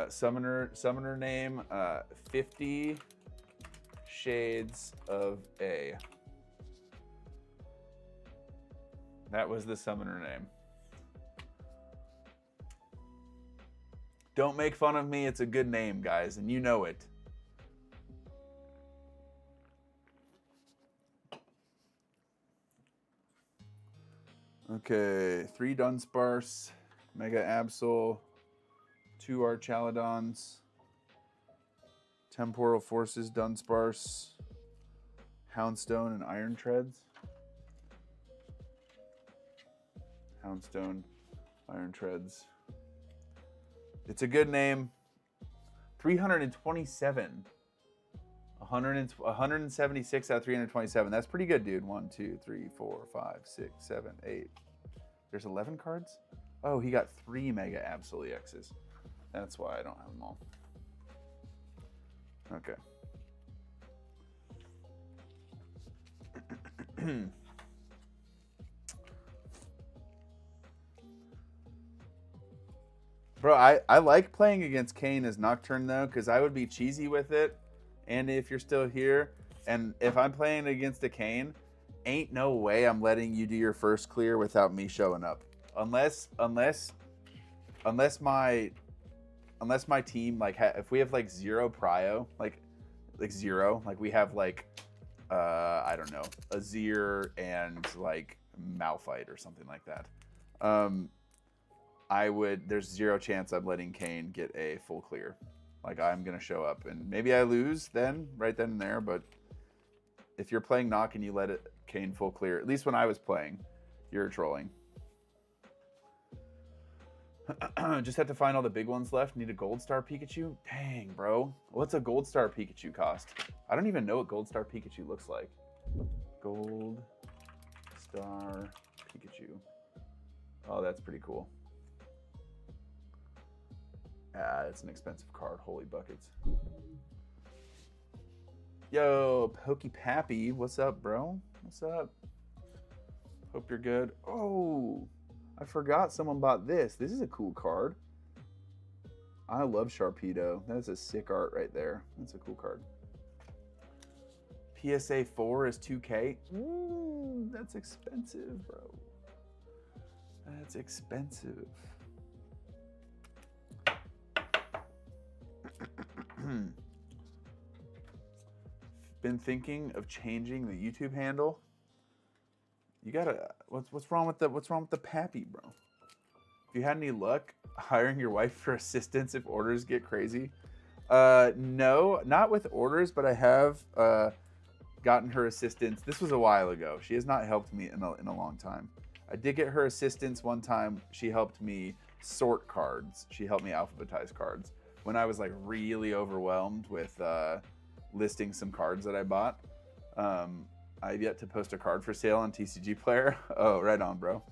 [SPEAKER 1] Summoner name 50 Shades of A. That was the summoner name. Don't make fun of me. It's a good name, guys, and you know it. Okay, 3 Dunsparce, Mega Absol, 2 Archaludons, Temporal Forces Dunsparce, Houndstone, and Iron Treads. Houndstone, Iron Treads. It's a good name. 327. 176 out of 327. That's pretty good, dude. 1, 2, 3, 4, 5, 6, 7, 8. There's 11 cards? Oh, he got 3 Mega Absol EXs. That's why I don't have them all. Okay. Bro, I like playing against Kane as Nocturne, though, because I would be cheesy with it. And if you're still here, and if I'm playing against a Kane, ain't no way I'm letting you do your first clear without me showing up. Unless my team, like, if we have, like, 0 prio, like 0, like, we have, like, I don't know, Azir and, like, Malphite or something like that. There's 0 chance I'm letting Kane get a full clear. Like, I'm going to show up, and maybe I lose then, right then and there, but if you're playing Nock and you let Kane full clear, at least when I was playing, you're trolling. Just have to find all the big ones left. Need a Gold Star Pikachu? Dang, bro. What's a Gold Star Pikachu cost? I don't even know what Gold Star Pikachu looks like. Gold Star Pikachu. Oh, that's pretty cool. Ah, it's an expensive card. Holy buckets. Yo, Pokey Pappy, what's up, bro? What's up? Hope you're good. Oh, I forgot someone bought this. This is a cool card. I love Sharpedo. That's a sick art right there. That's a cool card. PSA 4 is 2K. Ooh, that's expensive, bro. That's expensive. Been thinking of changing the YouTube handle. You gotta. What's wrong with the Pappy, bro? If you had any luck hiring your wife for assistance if orders get crazy, no, not with orders, but I have gotten her assistance. This was a while ago. She has not helped me in a long time. I did get her assistance one time. She helped me sort cards. She helped me alphabetize cards when I was like really overwhelmed with listing some cards that I bought. I've yet to post a card for sale on TCG Player. Oh, right on, bro.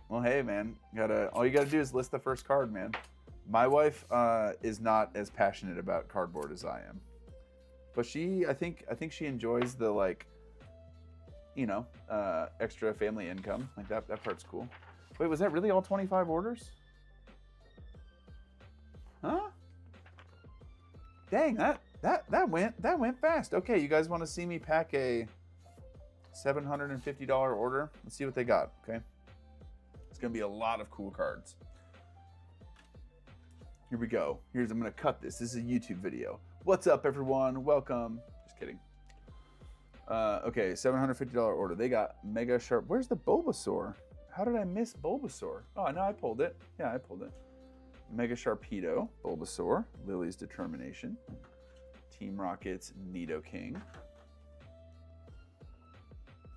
[SPEAKER 1] Well, hey, man, all you gotta do is list the first card, man. My wife is not as passionate about cardboard as I am, but I think she enjoys the like, you know, extra family income. Like that part's cool. Wait, was that really all 25 orders? Huh? Dang, that went fast. Okay, you guys want to see me pack a $750 order? Let's see what they got. Okay, it's gonna be a lot of cool cards. Here we go. I'm gonna cut this. This is a YouTube video. What's up, everyone? Welcome. Just kidding. Okay, $750 order. They got Mega Sharp. Where's the Bulbasaur? How did I miss Bulbasaur? Oh, no, I pulled it. Yeah, I pulled it. Mega Sharpedo, Bulbasaur, Lily's Determination, Team Rocket's Nidoking,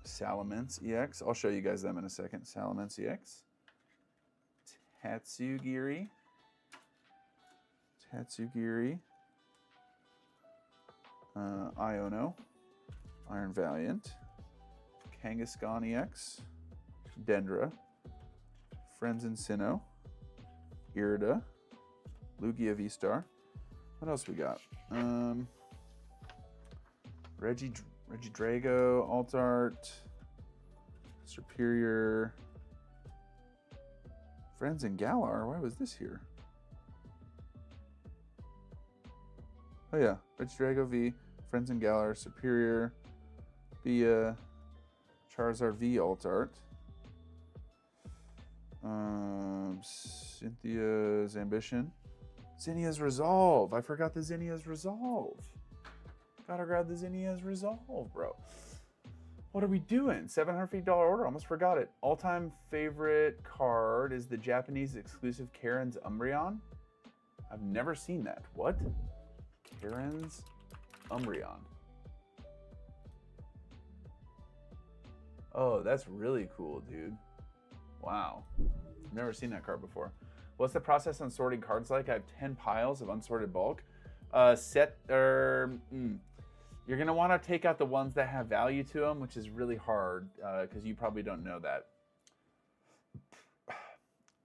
[SPEAKER 1] Salamence EX. I'll show you guys them in a second. Salamence EX, Tatsugiri, Iono, Iron Valiant, Kangaskhan EX, Dendra, Friends in Sinnoh, Irida, Lugia V-Star. What else we got? Regidrago, Alt Art, Superior, Friends in Galar. Why was this here? Oh yeah, Regidrago V, Friends in Galar, Superior, via Charizard V Alt Art. Cynthia's Ambition. Zinnia's Resolve. I forgot the Zinnia's Resolve. Gotta grab the Zinnia's Resolve, bro. What are we doing? $750 order. Almost forgot it. All-time favorite card is the Japanese exclusive Karen's Umbreon. I've never seen that. What? Karen's Umbreon. Oh, that's really cool, dude. Wow. Never seen that card before. What's the process on sorting cards like? I have 10 piles of unsorted bulk. You're gonna want to take out the ones that have value to them, which is really hard because you probably don't know that.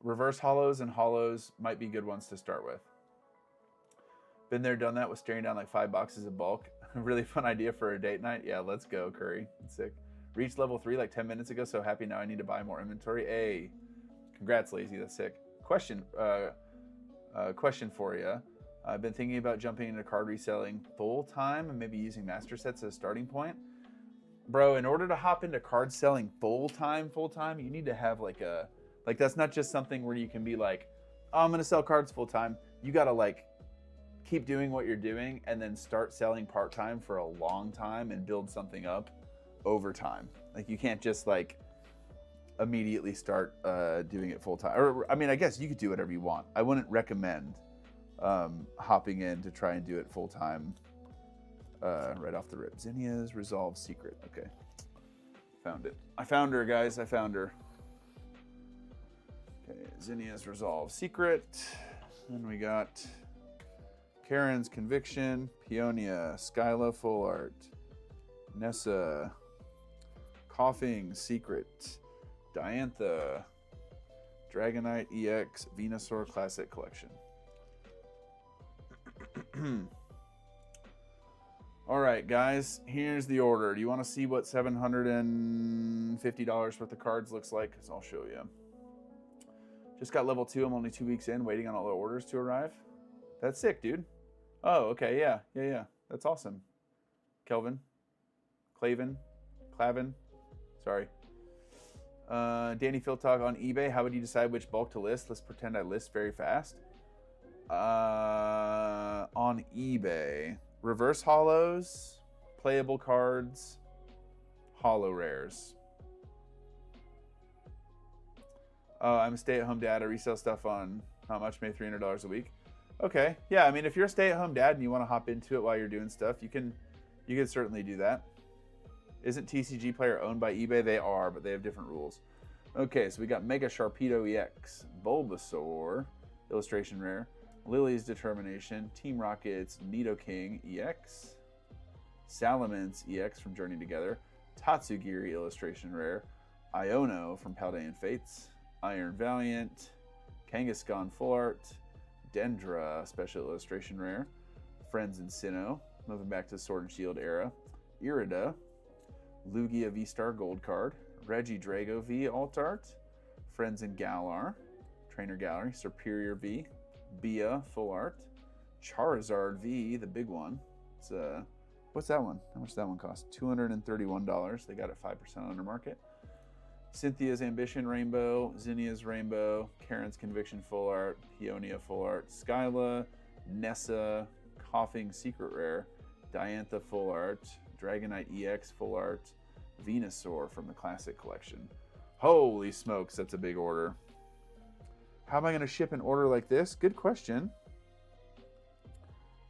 [SPEAKER 1] Reverse holos and holos might be good ones to start with. Been there, done that with staring down like 5 boxes of bulk. Really fun idea for a date night. Yeah, let's go, Curry. That's sick. Reached level 3 like 10 minutes ago, so happy now I need to buy more inventory. Hey, congrats, Lazy. That's sick. Question for you. I've been thinking about jumping into card reselling full time and maybe using master sets as a starting point. Bro, in order to hop into card selling full time, you need to have like that's not just something where you can be like, oh, I'm gonna sell cards full time. You gotta like keep doing what you're doing and then start selling part time for a long time and build something up over time. Like you can't just like immediately start doing it full time. Or I mean, I guess you could do whatever you want. I wouldn't recommend hopping in to try and do it full time right off the rip. Zinnia's Resolve Secret. Okay, found it. I found her, guys. I found her. Okay, Zinnia's Resolve Secret. Then we got Karen's Conviction, Peonia, Skyla Full Art, Nessa, Coughing Secret, Diantha, Dragonite EX, Venusaur Classic Collection. All right, guys, here's the order. Do you want to see what $750 worth of cards looks like? Because I'll show you. Just got level 2. I'm only 2 weeks in, waiting on all the orders to arrive. That's sick, dude. Oh, okay, yeah. That's awesome. Kelvin. Clavin. Sorry. Danny Philtog on eBay. How would you decide which bulk to list? Let's pretend I list very fast. On eBay. Reverse holos, playable cards, holo rares. I'm a stay-at-home dad. I resell stuff on how much? Maybe $300 a week. Okay, yeah. I mean, if you're a stay-at-home dad and you want to hop into it while you're doing stuff, you can certainly do that. Isn't TCG Player owned by eBay? They are, but they have different rules. Okay, so we got Mega Sharpedo EX, Bulbasaur, illustration rare. Lily's Determination, Team Rocket's Nidoking EX, Salamence EX from Journey Together, Tatsugiri illustration rare, Iono from Paldean Fates, Iron Valiant, Kangaskhan full art, Dendra special illustration rare, Friends and Sinnoh, moving back to Sword and Shield era, Irida, Lugia V-Star gold card, Regidrago V alt art, Friends and Galar, Trainer Gallery, Superior V, Bia full art, Charizard V, the big one. It's what's that one? How much does that one cost? $231. They got it 5% under market. Cynthia's Ambition Rainbow, Zinnia's Rainbow, Karen's Conviction full art, Peonia full art, Skyla, Nessa, Coughing Secret Rare, Diantha full art, Dragonite EX full art, Venusaur from the Classic Collection. Holy smokes, that's a big order. How am I going to ship an order like this? Good question.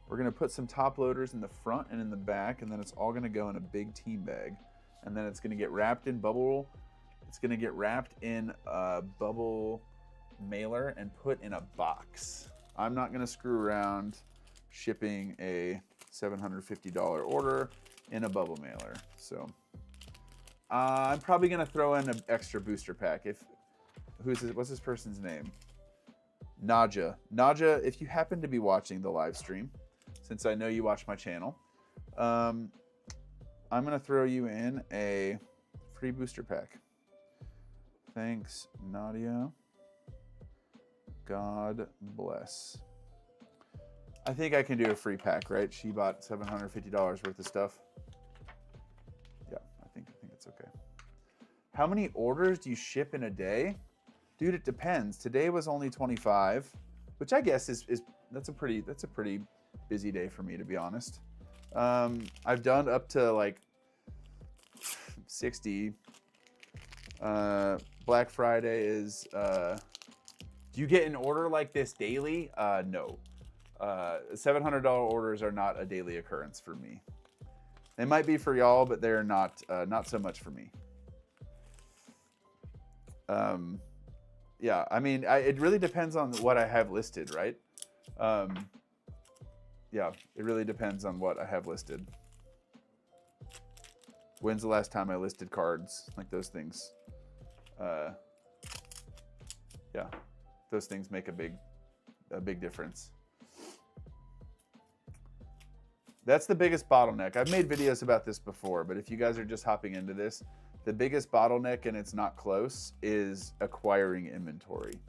[SPEAKER 1] We're going to put some top loaders in the front and in the back, and then it's all going to go in a big team bag. And then it's going to get wrapped in bubble. It's going to get wrapped in a bubble mailer and put in a box. I'm not going to screw around shipping a $750 order in a bubble mailer. So I'm probably going to throw in an extra booster pack. What's this person's name? Naja. Naja, if you happen to be watching the live stream, since I know you watch my channel, I'm going to throw you in a free booster pack. Thanks, Nadia. God bless. I think I can do a free pack, right? She bought $750 worth of stuff. Yeah, I think it's okay. How many orders do you ship in a day? Dude, it depends. Today was only 25, which I guess is that's a pretty busy day for me, to be honest. I've done up to like 60. Black Friday is. Do you get an order like this daily? No. $700 orders are not a daily occurrence for me. They might be for y'all, but they're not so much for me. Yeah, I mean, it really depends on what I have listed, right? Yeah, it really depends on what I have listed. When's the last time I listed cards? Like those things. Yeah, those things make a big difference. That's the biggest bottleneck. I've made videos about this before, but if you guys are just hopping into this, the biggest bottleneck, and it's not close, is acquiring inventory.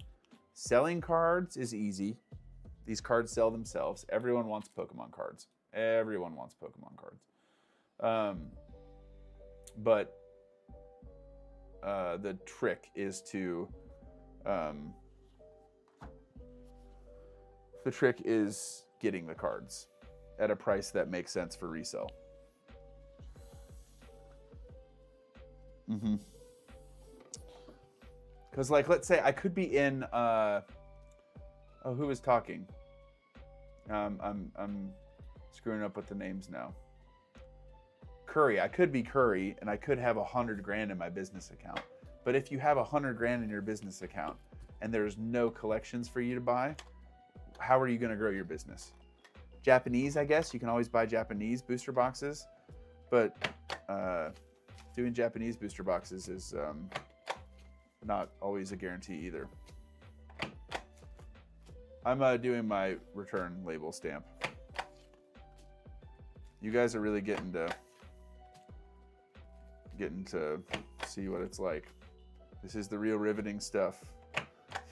[SPEAKER 1] Selling cards is easy. These cards sell themselves. Everyone wants Pokemon cards. Everyone wants Pokemon cards. But the trick is to... the trick is getting the cards at a price that makes sense for resale. Because, like, let's say I could be in. Who was talking? I'm screwing up with the names now. Curry. I could be Curry, and I could have 100 grand in my business account. But if you have 100 grand in your business account and there's no collections for you to buy, how are you going to grow your business? Japanese, I guess. You can always buy Japanese booster boxes, but doing Japanese booster boxes is not always a guarantee either. I'm doing my return label stamp. You guys are really getting to see what it's like. This is the real riveting stuff.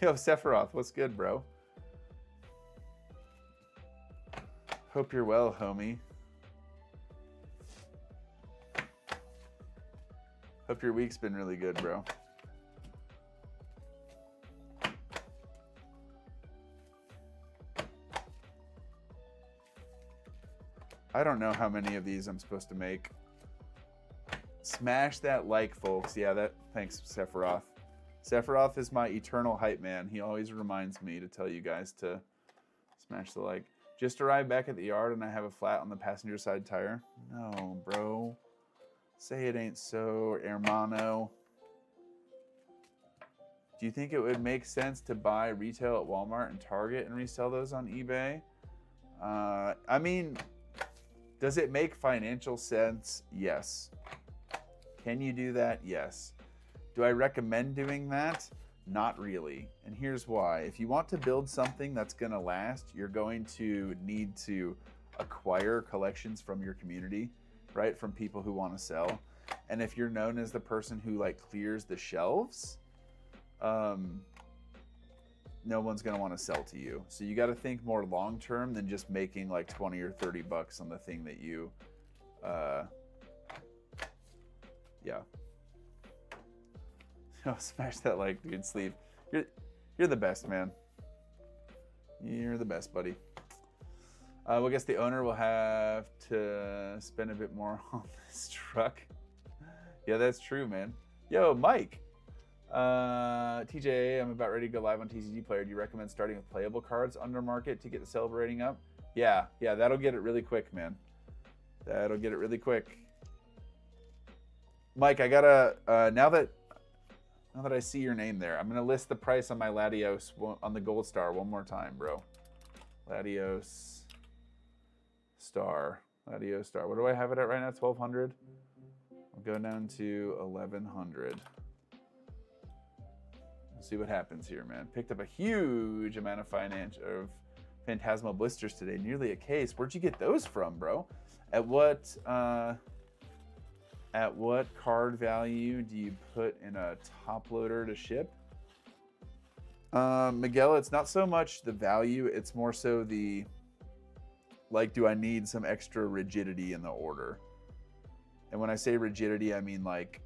[SPEAKER 1] Yo, Sephiroth, what's good, bro? Hope you're well, homie. Hope your week's been really good, bro. I don't know how many of these I'm supposed to make. Smash that like, folks. Yeah, thanks, Sephiroth. Sephiroth is my eternal hype man. He always reminds me to tell you guys to smash the like. Just arrived back at the yard and I have a flat on the passenger side tire. No, bro. Say it ain't so, hermano. Do you think it would make sense to buy retail at Walmart and Target and resell those on eBay? I mean, does it make financial sense? Yes. Can you do that? Yes. Do I recommend doing that? Not really. And here's why. If you want to build something that's going to last, you're going to need to acquire collections from your community, right? From people who want to sell. And if you're known as the person who like clears the shelves, no one's going to want to sell to you. So you got to think more long term than just making like 20 or 30 bucks on the thing that you yeah. Oh, smash that like, dude. Sleeve. You're the best, man. You're the best, buddy. Well, I guess the owner will have to spend a bit more on this truck. Yeah, that's true, man. Yo, Mike. TJ, I'm about ready to go live on TCG Player. Do you recommend starting with playable cards under market to get the celebrating up? Yeah, that'll get it really quick, man. That'll get it really quick. Mike, I gotta now that I see your name there, I'm gonna list the price on my Latios on the Gold Star one more time, bro. Latios Star. What do I have it at right now? 1,200. I'll go down to 1,100. We'll see what happens here, man. Picked up a huge amount of Phantasmal blisters today, nearly a case. Where'd you get those from, bro? At what card value do you put in a top loader to ship? Miguel, it's not so much the value, it's more so the, like, do I need some extra rigidity in the order? And when I say rigidity, I mean like,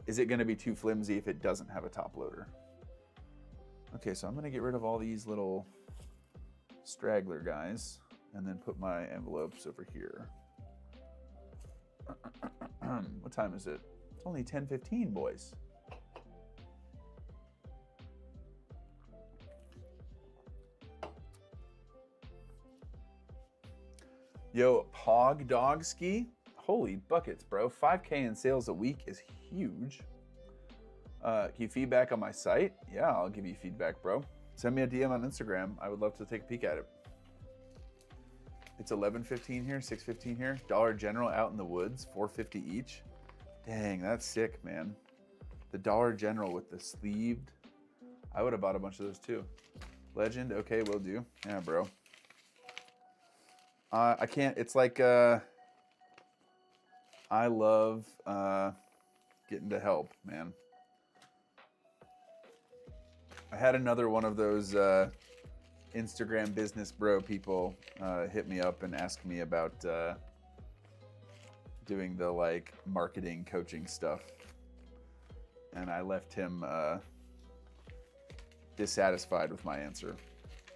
[SPEAKER 1] is it gonna be too flimsy if it doesn't have a top loader? Okay, so I'm gonna get rid of all these little straggler guys and then put my envelopes over here. What time is it? It's only 10:15, boys. Yo, Pog Dog Ski. Holy buckets, bro. 5K in sales a week is huge. Can you feedback on my site? Yeah, I'll give you feedback, bro. Send me a DM on Instagram. I would love to take a peek at it. It's 11:15 here, 6:15 here. Dollar General out in the woods, $4.50 each. Dang, that's sick, man. The Dollar General with the sleeved. I would have bought a bunch of those too. Legend, okay, will do. Yeah, bro. I can't, it's like, I love getting to help, man. I had another one of those Instagram business bro people hit me up and ask me about doing the like marketing coaching stuff, and I left him dissatisfied with my answer,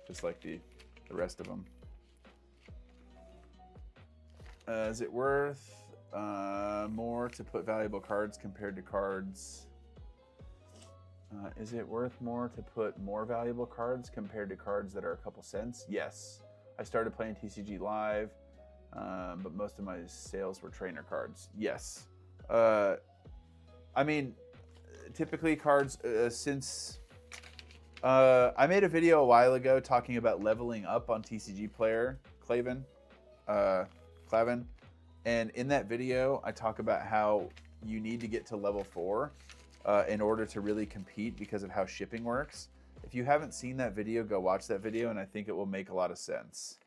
[SPEAKER 1] just like the rest of them. Is it worth more to put valuable cards compared to cards? Is it worth more to put more valuable cards compared to cards that are a couple cents? Yes. I started playing TCG Live, but most of my sales were trainer cards. Yes. I mean, typically cards, since I made a video a while ago talking about leveling up on TCG Player, Clavin. And in that video, I talk about how you need to get to level 4 in order to really compete because of how shipping works. If you haven't seen that video, go watch that video, and I think it will make a lot of sense.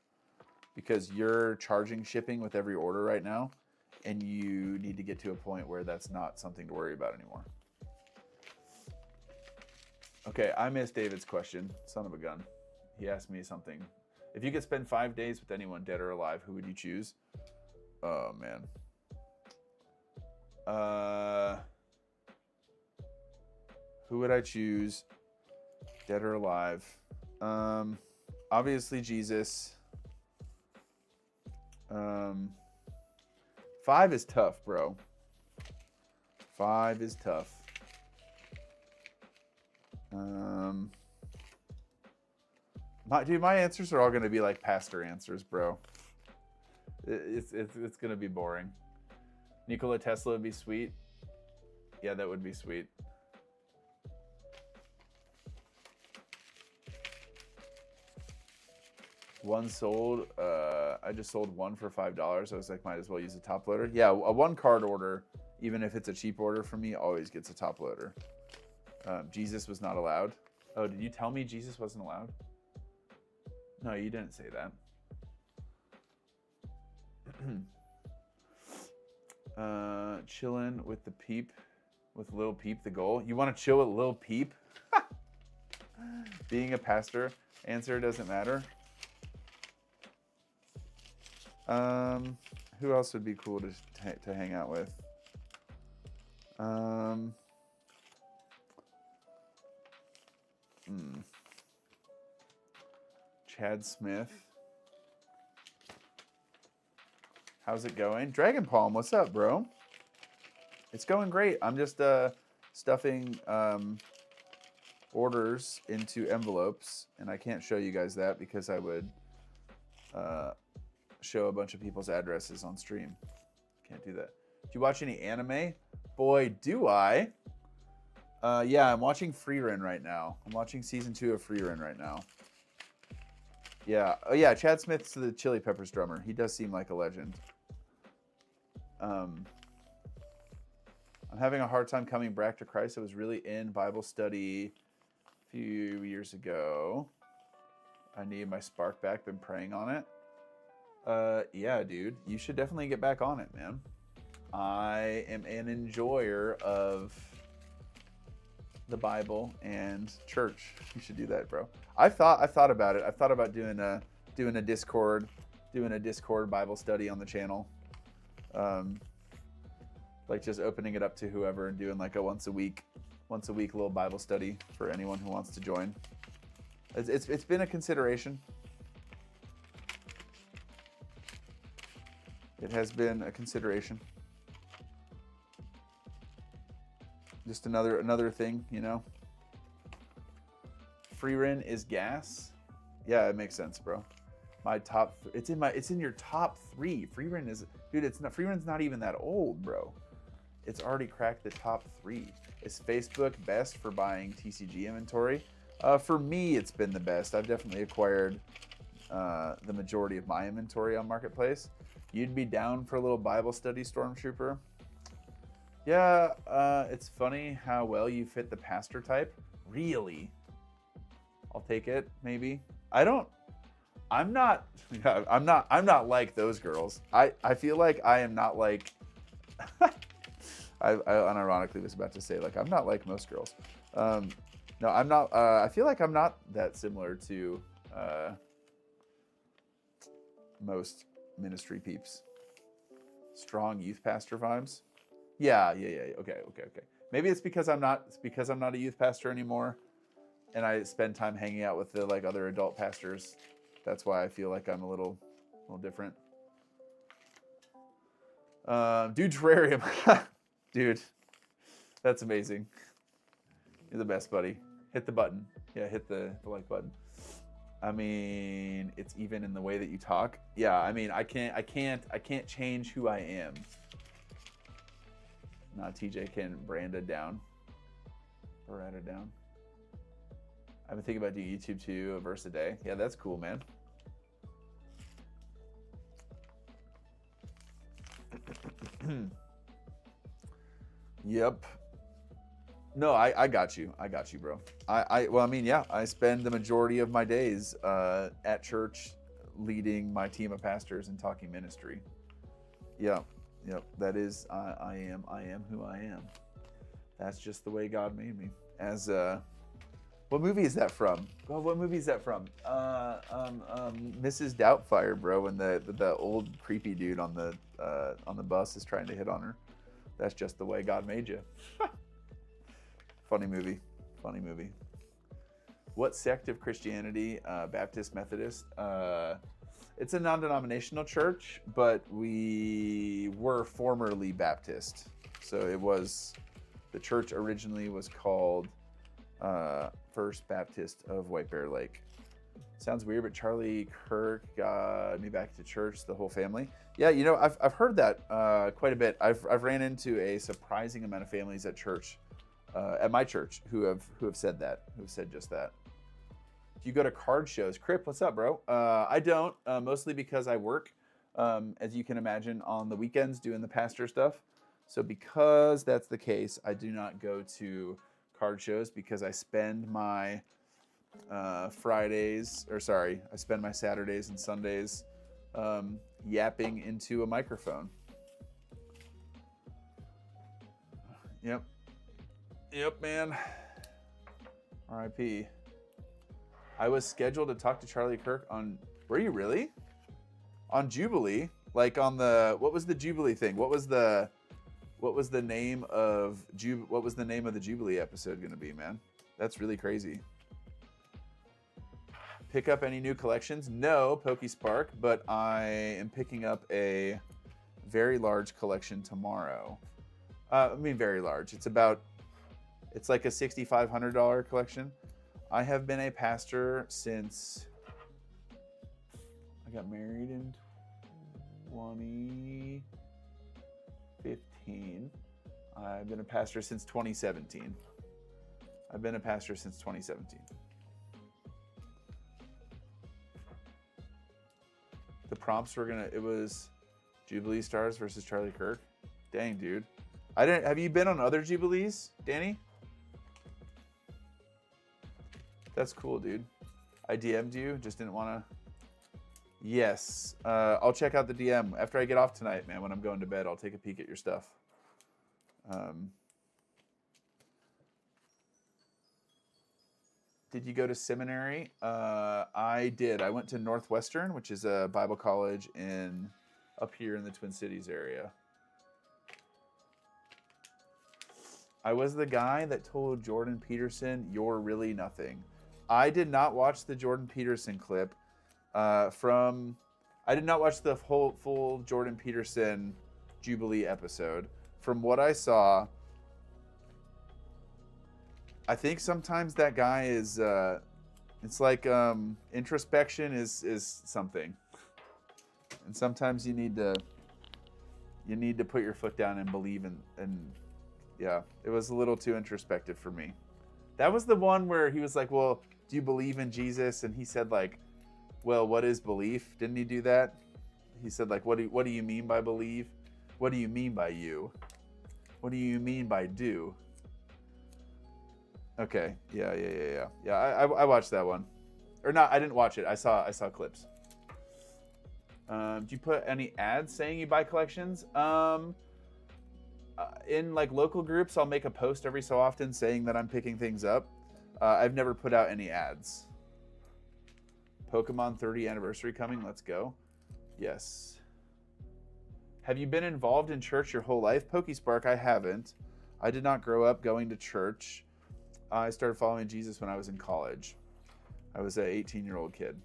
[SPEAKER 1] because you're charging shipping with every order right now, and you need to get to a point where that's not something to worry about anymore. Okay, I missed David's question. Son of a gun. He asked me something. If you could spend 5 days with anyone, dead or alive, who would you choose? Oh, man. Who would I choose? Dead or alive? Obviously Jesus. 5 is tough, bro. 5 is tough. My answers are all going to be like pastor answers, bro. It's going to be boring. Nikola Tesla would be sweet. Yeah, that would be sweet. One sold. I just sold one for $5. I was like, might as well use a top loader. Yeah, a 1 card order, even if it's a cheap order for me, always gets a top loader. Jesus was not allowed. Oh, did you tell me Jesus wasn't allowed? No, you didn't say that. Chilling with the Peep, with Lil Peep, the goal. You want to chill with Lil Peep? Being a pastor, answer doesn't matter. Who else would be cool to hang out with? Chad Smith. How's it going? Dragon Palm, what's up, bro? It's going great. I'm just stuffing orders into envelopes, and I can't show you guys that because I would show a bunch of people's addresses on stream. Can't do that. Do you watch any anime? Boy, do I. Yeah, I'm watching Freerun right now. I'm watching season 2 of Freerun right now. Yeah. Oh, yeah, Chad Smith's the Chili Peppers drummer. He does seem like a legend. I'm having a hard time coming back to Christ. I was really in Bible study a few years ago. I need my spark back. Been praying on it. Yeah, dude. You should definitely get back on it, man. I am an enjoyer of the Bible and church. You should do that, bro. I thought about it. I thought about doing a Discord Bible study on the channel. Like just opening it up to whoever and doing like a once a week little Bible study for anyone who wants to join. It's been a consideration. It has been a consideration. Just another thing, you know. Freerun is gas. Yeah, it makes sense, bro. My top, it's in your top 3. Freerun is, dude. Freerun's not even that old, bro. It's already cracked the top 3. Is Facebook best for buying TCG inventory? For me, it's been the best. I've definitely acquired the majority of my inventory on Marketplace. You'd be down for a little Bible study, Stormtrooper? Yeah, it's funny how well you fit the pastor type. Really? I'll take it, maybe. I'm not like those girls. I feel like I am not like I unironically was about to say, like, I'm not like most girls. No, I'm not. I feel like I'm not that similar to most ministry peeps. Strong youth pastor vibes. Yeah. Okay. Maybe it's because I'm not a youth pastor anymore, and I spend time hanging out with the like other adult pastors. That's why I feel like I'm a little different. Dude, terrarium. Dude, that's amazing. You're the best, buddy. Hit the button. Yeah, hit the like button. I mean, it's even in the way that you talk. Yeah, I mean, I can't change who I am. Nah, TJ can brand it down. I've been thinking about doing YouTube too, a verse a day. Yeah, that's cool, man. Yep. No, I got you. I got you, bro. Well, I mean, yeah, I spend the majority of my days at church, leading my team of pastors and talking ministry. Yeah, yep. That is, I am who I am. That's just the way God made me. As what movie is that from? Oh, what movie is that from? Mrs. Doubtfire, bro. And the old creepy dude on the bus is trying to hit on her. That's just the way God made you. Funny movie. Funny movie. What sect of Christianity? Baptist, Methodist. It's a non-denominational church, but we were formerly Baptist. So it was, the church originally was called First Baptist of White Bear Lake. Sounds weird, but Charlie Kirk got me back to church, the whole family. Yeah, you know, I've heard that quite a bit. I've ran into a surprising amount of families at church, at my church, who have said that, who have said just that. Do you go to card shows? Crip, what's up, bro? I don't, mostly because I work, as you can imagine, on the weekends doing the pastor stuff. So because that's the case, I do not go to card shows because I spend my I spend my Saturdays and Sundays yapping into a microphone. Yep, man. R.I.P. I was scheduled to talk to Charlie Kirk on, were you really? On Jubilee? Like on the, what was the Jubilee thing? What was the name of the Jubilee episode going to be, man? That's really crazy. Pick up any new collections? No, PokeSpark, but I am picking up a very large collection tomorrow. Very large. It's like a $6,500 collection. I have been a pastor since I got married in 2015. I've been a pastor since 2017. The prompts it was Jubilee Stars versus Charlie Kirk. Dang, dude. Have you been on other Jubilees, Danny? That's cool, dude. I DM'd you, just didn't want to. Yes, I'll check out the DM after I get off tonight, man. When I'm going to bed, I'll take a peek at your stuff. Did you go to seminary? I did. I went to Northwestern, which is a Bible college up here in the Twin Cities area. I was the guy that told Jordan Peterson, "You're really nothing." I did not watch the Jordan Peterson clip. I did not watch the full Jordan Peterson Jubilee episode. From what I saw, I think sometimes that guy is, it's like introspection is something. And sometimes you need to put your foot down and believe and yeah, it was a little too introspective for me. That was the one where he was like, well, do you believe in Jesus? And he said like, well, what is belief? Didn't he do that? He said like, what do you mean by believe? What do you mean by you? What do you mean by do? Okay, yeah. I watched that one, or not? I didn't watch it. I saw clips. Do you put any ads saying you buy collections? In like local groups, I'll make a post every so often saying that I'm picking things up. I've never put out any ads. Pokemon 30th anniversary coming. Let's go. Yes. Have you been involved in church your whole life? PokeSpark, I haven't. I did not grow up going to church. I started following Jesus when I was in college. I was an 18-year-old kid.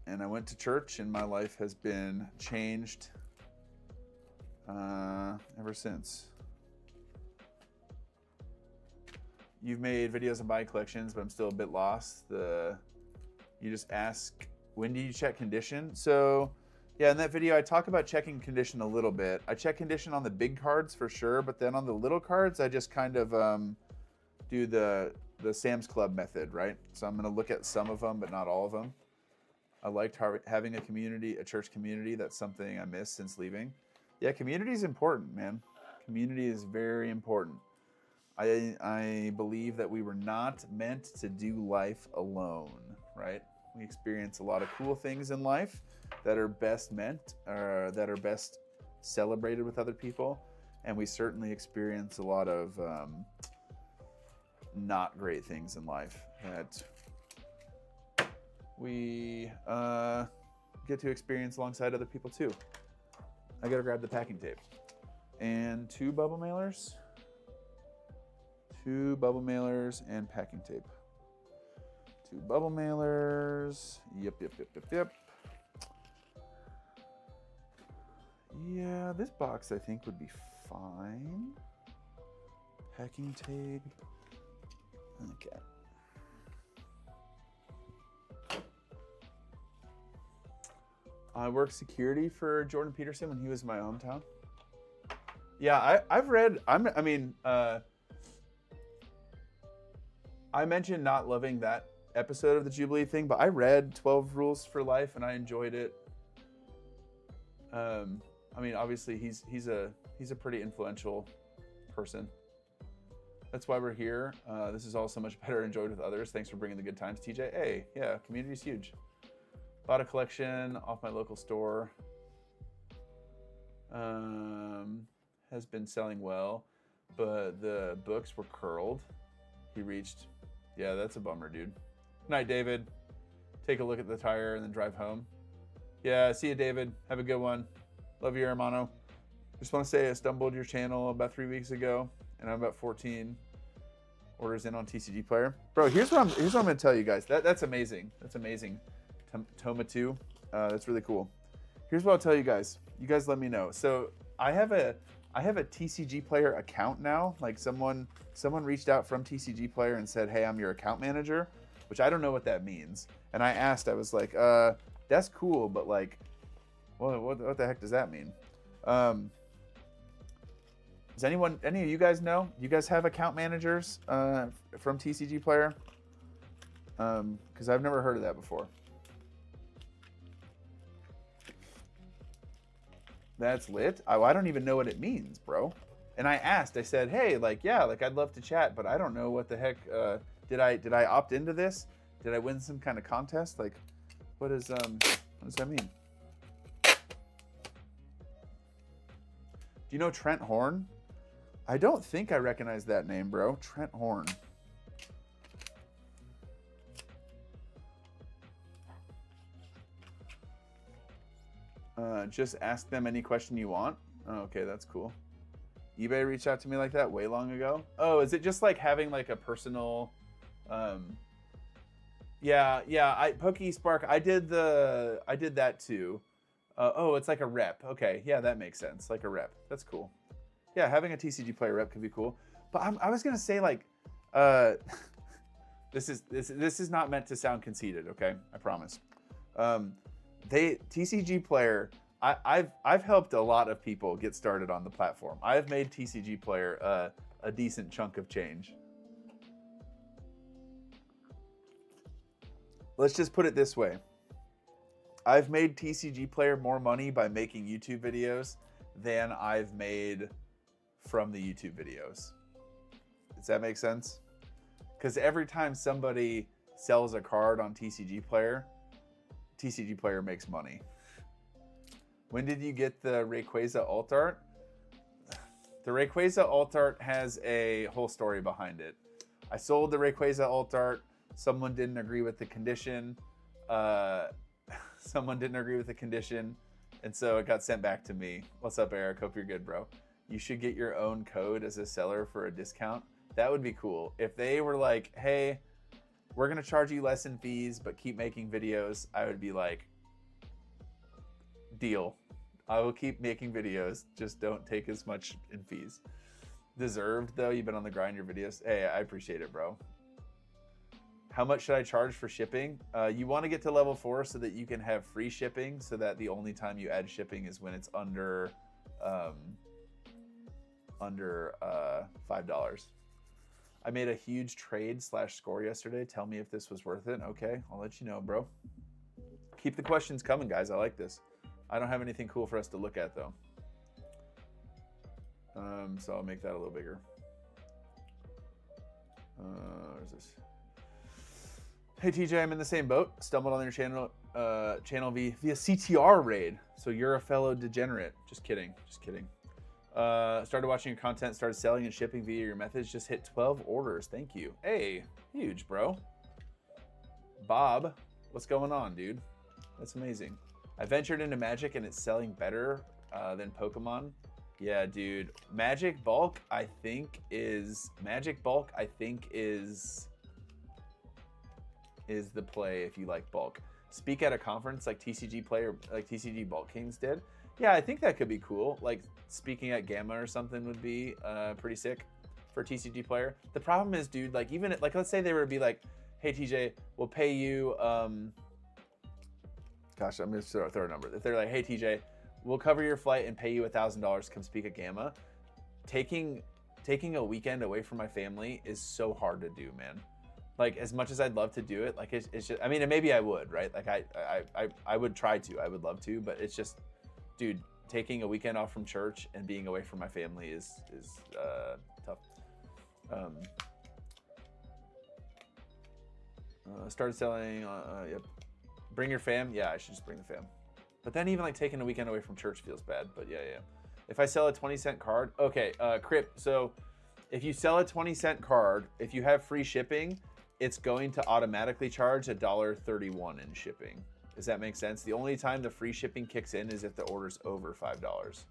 [SPEAKER 1] And I went to church, and my life has been changed ever since. You've made videos on buying collections, but I'm still a bit lost. You just ask, when do you check condition? So, yeah, in that video, I talk about checking condition a little bit. I check condition on the big cards for sure, but then on the little cards, I just kind of do the Sam's Club method, right? So I'm going to look at some of them, but not all of them. I liked having a church community. That's something I missed since leaving. Yeah, community is important, man. Community is very important. I believe that we were not meant to do life alone, right? We experience a lot of cool things in life that are best meant, or that are best celebrated with other people. And we certainly experience a lot of not great things in life that we get to experience alongside other people too. I gotta grab the packing tape. And 2 bubble mailers. 2 bubble mailers and packing tape. 2 bubble mailers. Yep. Yeah, this box I think would be fine. Packing tape. Okay. I worked security for Jordan Peterson when he was in my hometown. Yeah, I've read. I mentioned not loving that episode of the Jubilee thing, but I read 12 Rules for Life and I enjoyed it. I mean, obviously he's a pretty influential person. That's why we're here. This is all so much better enjoyed with others. Thanks for bringing the good times, TJ. Hey, yeah, community's huge. Bought a collection off my local store. Has been selling well, but the books were curled. He reached. Yeah, that's a bummer, dude. Good night, David. Take a look at the tire and then drive home. Yeah, see you, David. Have a good one. Love you, hermano. Just want to say I stumbled your channel about 3 weeks ago, and I'm about 14 orders in on TCG Player. Bro, here's what I'm going to tell you guys. That's amazing. That's amazing. Toma 2. That's really cool. Here's what I'll tell you guys. You guys let me know. So I have a TCG Player account now. Like someone reached out from TCG Player and said, hey, I'm your account manager, which I don't know what that means. And I asked, I was like, that's cool, but like, what the heck does that mean? Does any of you guys know? You guys have account managers from TCG Player? Because I've never heard of that before. That's lit. I don't even know what it means, bro. And I asked, I said, hey, like, yeah, like I'd love to chat, but I don't know what the heck. Did I opt into this? Did I win some kind of contest? Like, what does that mean? Do you know Trent Horn? I don't think I recognize that name, bro. Trent Horn. Just ask them any question you want. Oh, okay, that's cool. eBay reached out to me like that way long ago. Oh, is it just like having like a personal? Yeah. PokeSpark. I did that too. Oh, it's like a rep. Okay, yeah, that makes sense. Like a rep. That's cool. Yeah, having a TCG Player rep could be cool. But I was gonna say like, this is not meant to sound conceited. Okay, I promise. TCG Player. I've helped a lot of people get started on the platform. I've made TCG Player a decent chunk of change. Let's just put it this way. I've made TCG Player more money by making YouTube videos than I've made from the YouTube videos. Does that make sense? Because every time somebody sells a card on TCG Player makes money. When did you get the Rayquaza alt art? The Rayquaza alt art has a whole story behind it. I sold the Rayquaza alt art. Someone didn't agree with the condition. And so it got sent back to me. What's up, Eric? Hope you're good, bro. You should get your own code as a seller for a discount. That would be cool. If they were like, hey, we're going to charge you less in fees, but keep making videos, I would be like, deal. I will keep making videos. Just don't take as much in fees. Deserved, though. You've been on the grind, your videos. Hey, I appreciate it, bro. How much should I charge for shipping? You want to get to level 4 so that you can have free shipping, so that the only time you add shipping is when it's under $5. I made a huge trade / score yesterday. Tell me if this was worth it. Okay, I'll let you know, bro. Keep the questions coming, guys. I like this. I don't have anything cool for us to look at, though. So I'll make that a little bigger. Where's this? Hey TJ, I'm in the same boat. Stumbled on your channel via CTR raid. So you're a fellow degenerate. Just kidding. Just kidding. Started watching your content, started selling and shipping via your methods. Just hit 12 orders. Thank you. Hey, huge, bro. Bob, what's going on, dude? That's amazing. I ventured into Magic and it's selling better than Pokemon. Yeah, dude. Magic bulk, I think is the play if you like bulk. Speak at a conference like TCG Bulk Kings did. Yeah, I think that could be cool. Like speaking at Gamma or something would be pretty sick for a TCG player. The problem is, dude, like even like let's say they were to be like, hey TJ, we'll pay you gosh, I'm gonna throw a number. If they're like, hey TJ, we'll cover your flight and pay you $1,000 to come speak at Gamma. Taking a weekend away from my family is so hard to do, man. Like as much as I'd love to do it, like it's just, I mean, and maybe I would, right? Like I would try to, I would love to, but it's just, dude, taking a weekend off from church and being away from my family is tough. Started selling, yep. Bring your fam? Yeah, I should just bring the fam. But then even like taking a weekend away from church feels bad, but yeah. If I sell a 20-cent card, okay, Crip, so if you sell a 20-cent card, if you have free shipping, it's going to automatically charge $1.31 in shipping. Does that make sense? The only time the free shipping kicks in is if the order's over $5.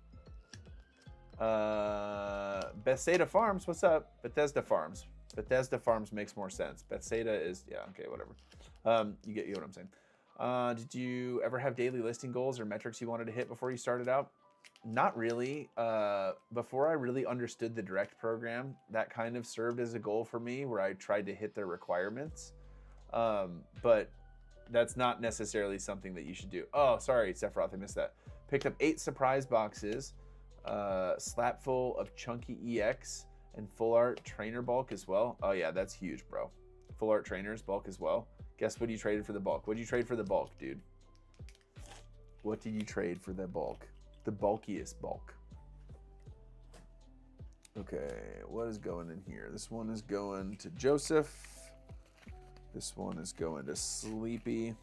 [SPEAKER 1] Bethesda Farms, what's up? Bethesda Farms. Bethesda Farms makes more sense. Bethesda is, yeah, okay, whatever. You get what I'm saying. Did you ever have daily listing goals or metrics you wanted to hit before you started out? Not really. Before I really understood the direct program, that kind of served as a goal for me where I tried to hit their requirements. But that's not necessarily something that you should do. Oh, sorry, Sephiroth, I missed that. Picked up 8 surprise boxes, slap full of chunky EX and full art trainer bulk as well. Oh yeah, that's huge, bro. Full art trainers bulk as well. Guess what you traded for the bulk? What did you trade for the bulk, dude? What did you trade for the bulk? The bulkiest bulk. Okay, what is going in here? This one is going to Joseph. This one is going to Sleepy.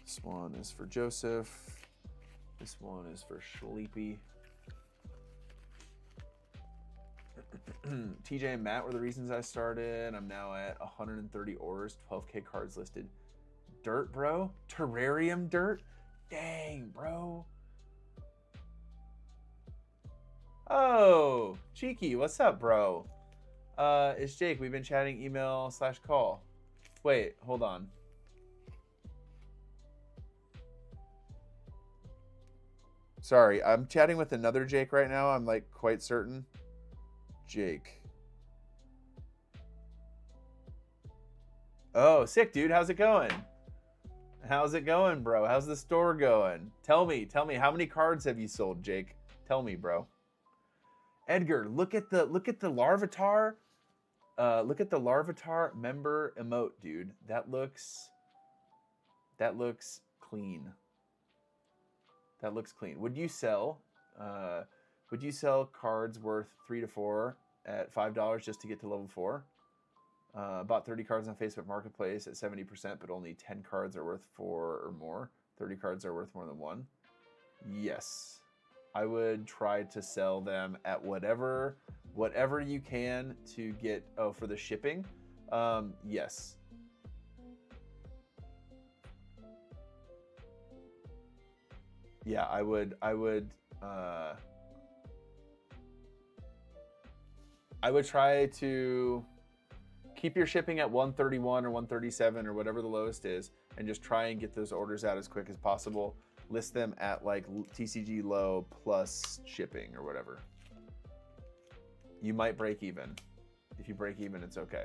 [SPEAKER 1] This one is for Joseph. This one is for Sleepy. TJ and Matt were the reasons I started. I'm now at 130 orders, 12K cards listed. Dirt, bro? Terrarium dirt? Dang, bro. Oh, Cheeky, what's up, bro? It's Jake. We've been chatting email/call. Wait, hold on. Sorry, I'm chatting with another Jake right now. I'm like quite certain. Jake. Oh, sick, dude. How's it going? How's it going, bro? How's the store going? Tell me, how many cards have you sold, Jake? Tell me, bro. Edgar, look at the Larvitar. Look at the Larvitar member emote, dude. That looks clean. That looks clean. Would you sell cards worth 3 to 4 at $5 just to get to level 4? Bought 30 cards on Facebook Marketplace at 70%, but only 10 cards are worth 4 or more. 30 cards are worth more than 1. Yes. I would try to sell them at whatever you can to get, for the shipping. Yes. Yeah, I would try to keep your shipping at 131 or 137 or whatever the lowest is, and just try and get those orders out as quick as possible. List them at like TCG low plus shipping or whatever. You might break even. If you break even, it's okay.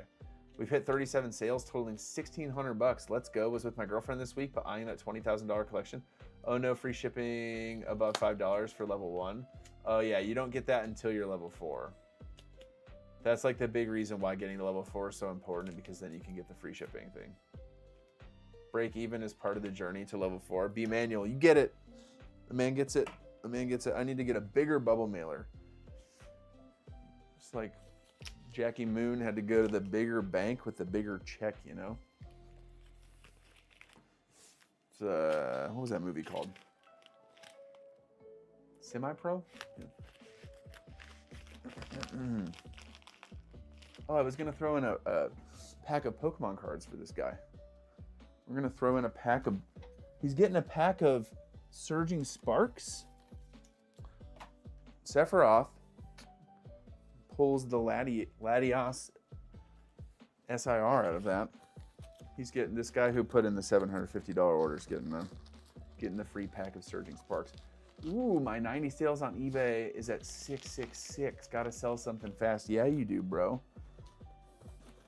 [SPEAKER 1] We've hit 37 sales totaling $1,600. Let's go. Was with my girlfriend this week, but eyeing that $20,000 collection. Oh no, free shipping above $5 for level 1. Oh yeah, you don't get that until you're level 4. That's like the big reason why getting to level 4 is so important, because then you can get the free shipping thing. Break even is part of the journey to level 4. B Manual, you get it. The man gets it. The man gets it. I need to get a bigger bubble mailer. It's like Jackie Moon had to go to the bigger bank with the bigger check, you know? what was that movie called? Semi-Pro? Yeah. Oh, I was going to throw in a pack of Pokemon cards for this guy. We're going to throw in a pack of... He's getting a pack of Surging Sparks. Sephiroth pulls the Latios SIR out of that. He's getting... This guy who put in the $750 orders getting the free pack of Surging Sparks. Ooh, my 90 sales on eBay is at 666. Gotta sell something fast. Yeah, you do, bro.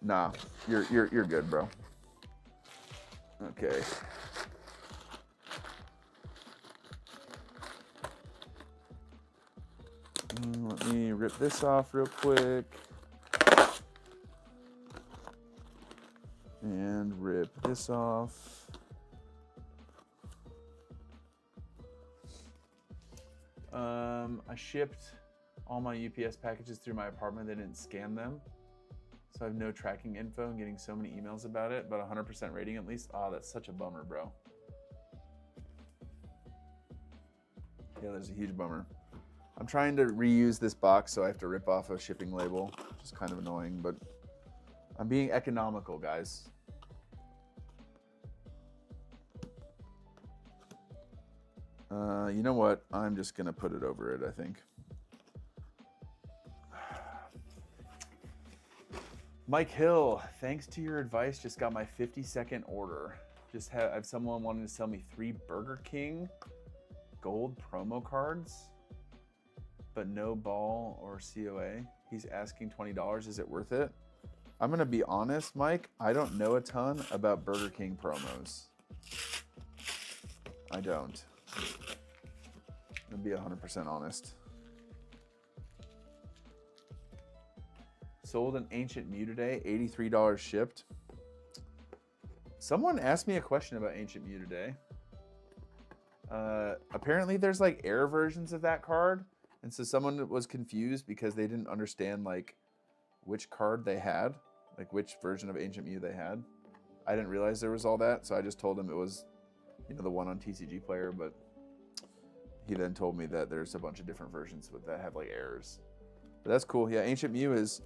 [SPEAKER 1] Nah, you're good, bro. Okay. Let me rip this off real quick. And rip this off. I shipped all my UPS packages through my apartment. They didn't scan them. So I have no tracking info and getting so many emails about it, but 100% rating at least. Oh, that's such a bummer, bro. Yeah, there's a huge bummer. I'm trying to reuse this box, so I have to rip off a shipping label, which is kind of annoying, but I'm being economical, guys. You know what? I'm just going to put it over it, I think. Mike Hill, thanks to your advice, just got my 50-second order. Just have someone wanting to sell me 3 Burger King gold promo cards, but no ball or COA. He's asking $20. Is it worth it? I'm going to be honest, Mike. I don't know a ton about Burger King promos. I don't. I'm going to be 100% honest. Sold an Ancient Mew today, $83 shipped. Someone asked me a question about Ancient Mew today. Apparently there's like air versions of that card. And so someone was confused because they didn't understand like which card they had, like which version of Ancient Mew they had. I didn't realize there was all that. So I just told him it was, you know, the one on TCG Player, but he then told me that there's a bunch of different versions that have like errors. But that's cool. Yeah, Ancient Mew is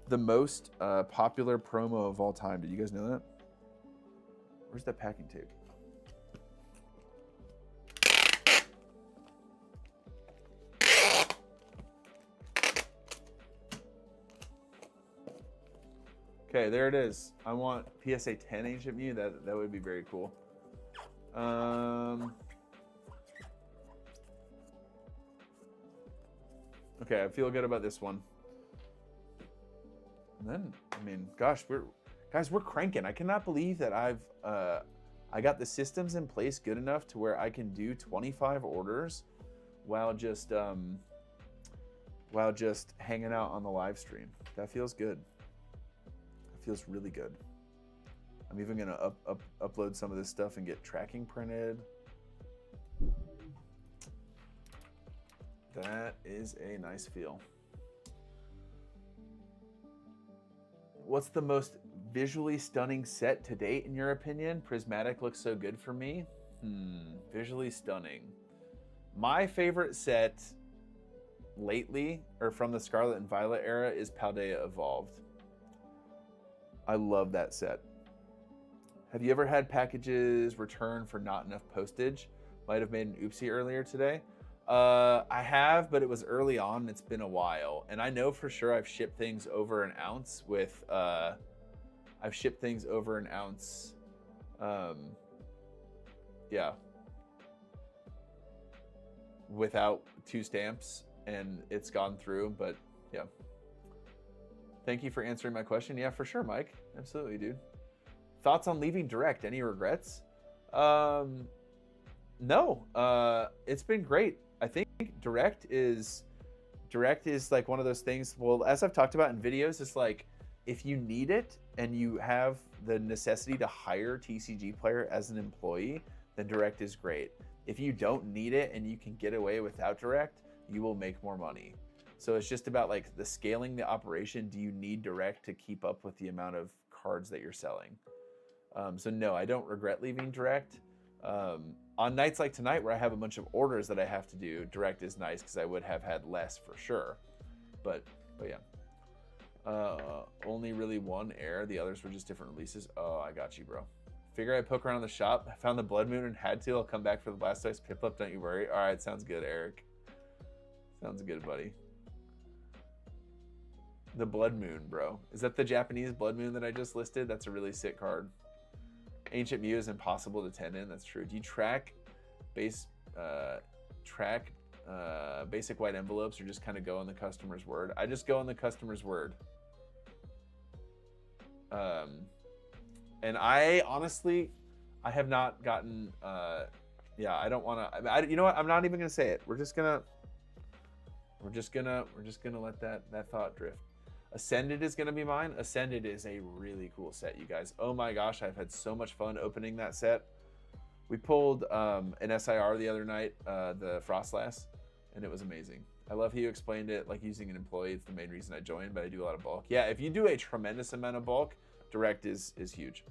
[SPEAKER 1] the most popular promo of all time. Did you guys know that? Where's that packing tape? Okay, there it is. I want PSA 10 Ancient Mew. That would be very cool. Okay, I feel good about this one. And then, I mean, gosh, we're cranking. I cannot believe that I got the systems in place good enough to where I can do 25 orders while just hanging out on the live stream. That feels good. That feels really good. I'm even gonna upload some of this stuff and get tracking printed. That is a nice feel. What's the most visually stunning set to date in your opinion? Prismatic looks so good for me. Visually stunning. My favorite set lately, or from the Scarlet and Violet era, is Paldea Evolved. I love that set. Have you ever had packages returned for not enough postage? Might have made an oopsie earlier today. I have, but it was early on. It's been a while, and I know for sure I've shipped things over an ounce with. I've shipped things over an ounce. Yeah. Without 2 stamps, and it's gone through. But yeah. Thank you for answering my question. Yeah, for sure, Mike. Absolutely, dude. Thoughts on leaving Direct? Any regrets? No. It's been great. I think Direct is like one of those things. Well, as I've talked about in videos, it's like if you need it and you have the necessity to hire TCG Player as an employee, then Direct is great. If you don't need it and you can get away without Direct, you will make more money. So it's just about like the scaling the operation. Do you need Direct to keep up with the amount of cards that you're selling? So no, I don't regret leaving Direct. On nights like tonight where I have a bunch of orders that I have to do, direct is nice because I would have had less for sure. But yeah. Only really one air. The others were just different releases. Oh, I got you, bro. Figure I'd poke around the shop. I found the Blood Moon and had to. I'll come back for the Blastoise Piplup. Don't you worry. All right, sounds good, Eric. Sounds good, buddy. The Blood Moon, bro. Is that the Japanese Blood Moon that I just listed? That's a really sick card. Ancient Mew is impossible to 10 in. That's true. Do you track basic white envelopes or just kind of go on the customer's word? I just go on the customer's word. And I honestly, I have not gotten, yeah, I don't want to, you know what? I'm not even going to say it. We're just gonna let that thought drift. Ascended is going to be mine. Ascended is a really cool set, you guys. Oh my gosh, I've had so much fun opening that set. We pulled an SIR the other night, the Frostlass, and it was amazing. I love how you explained it like using an employee. It's the main reason I joined, but I do a lot of bulk. Yeah, if you do a tremendous amount of bulk, direct is huge.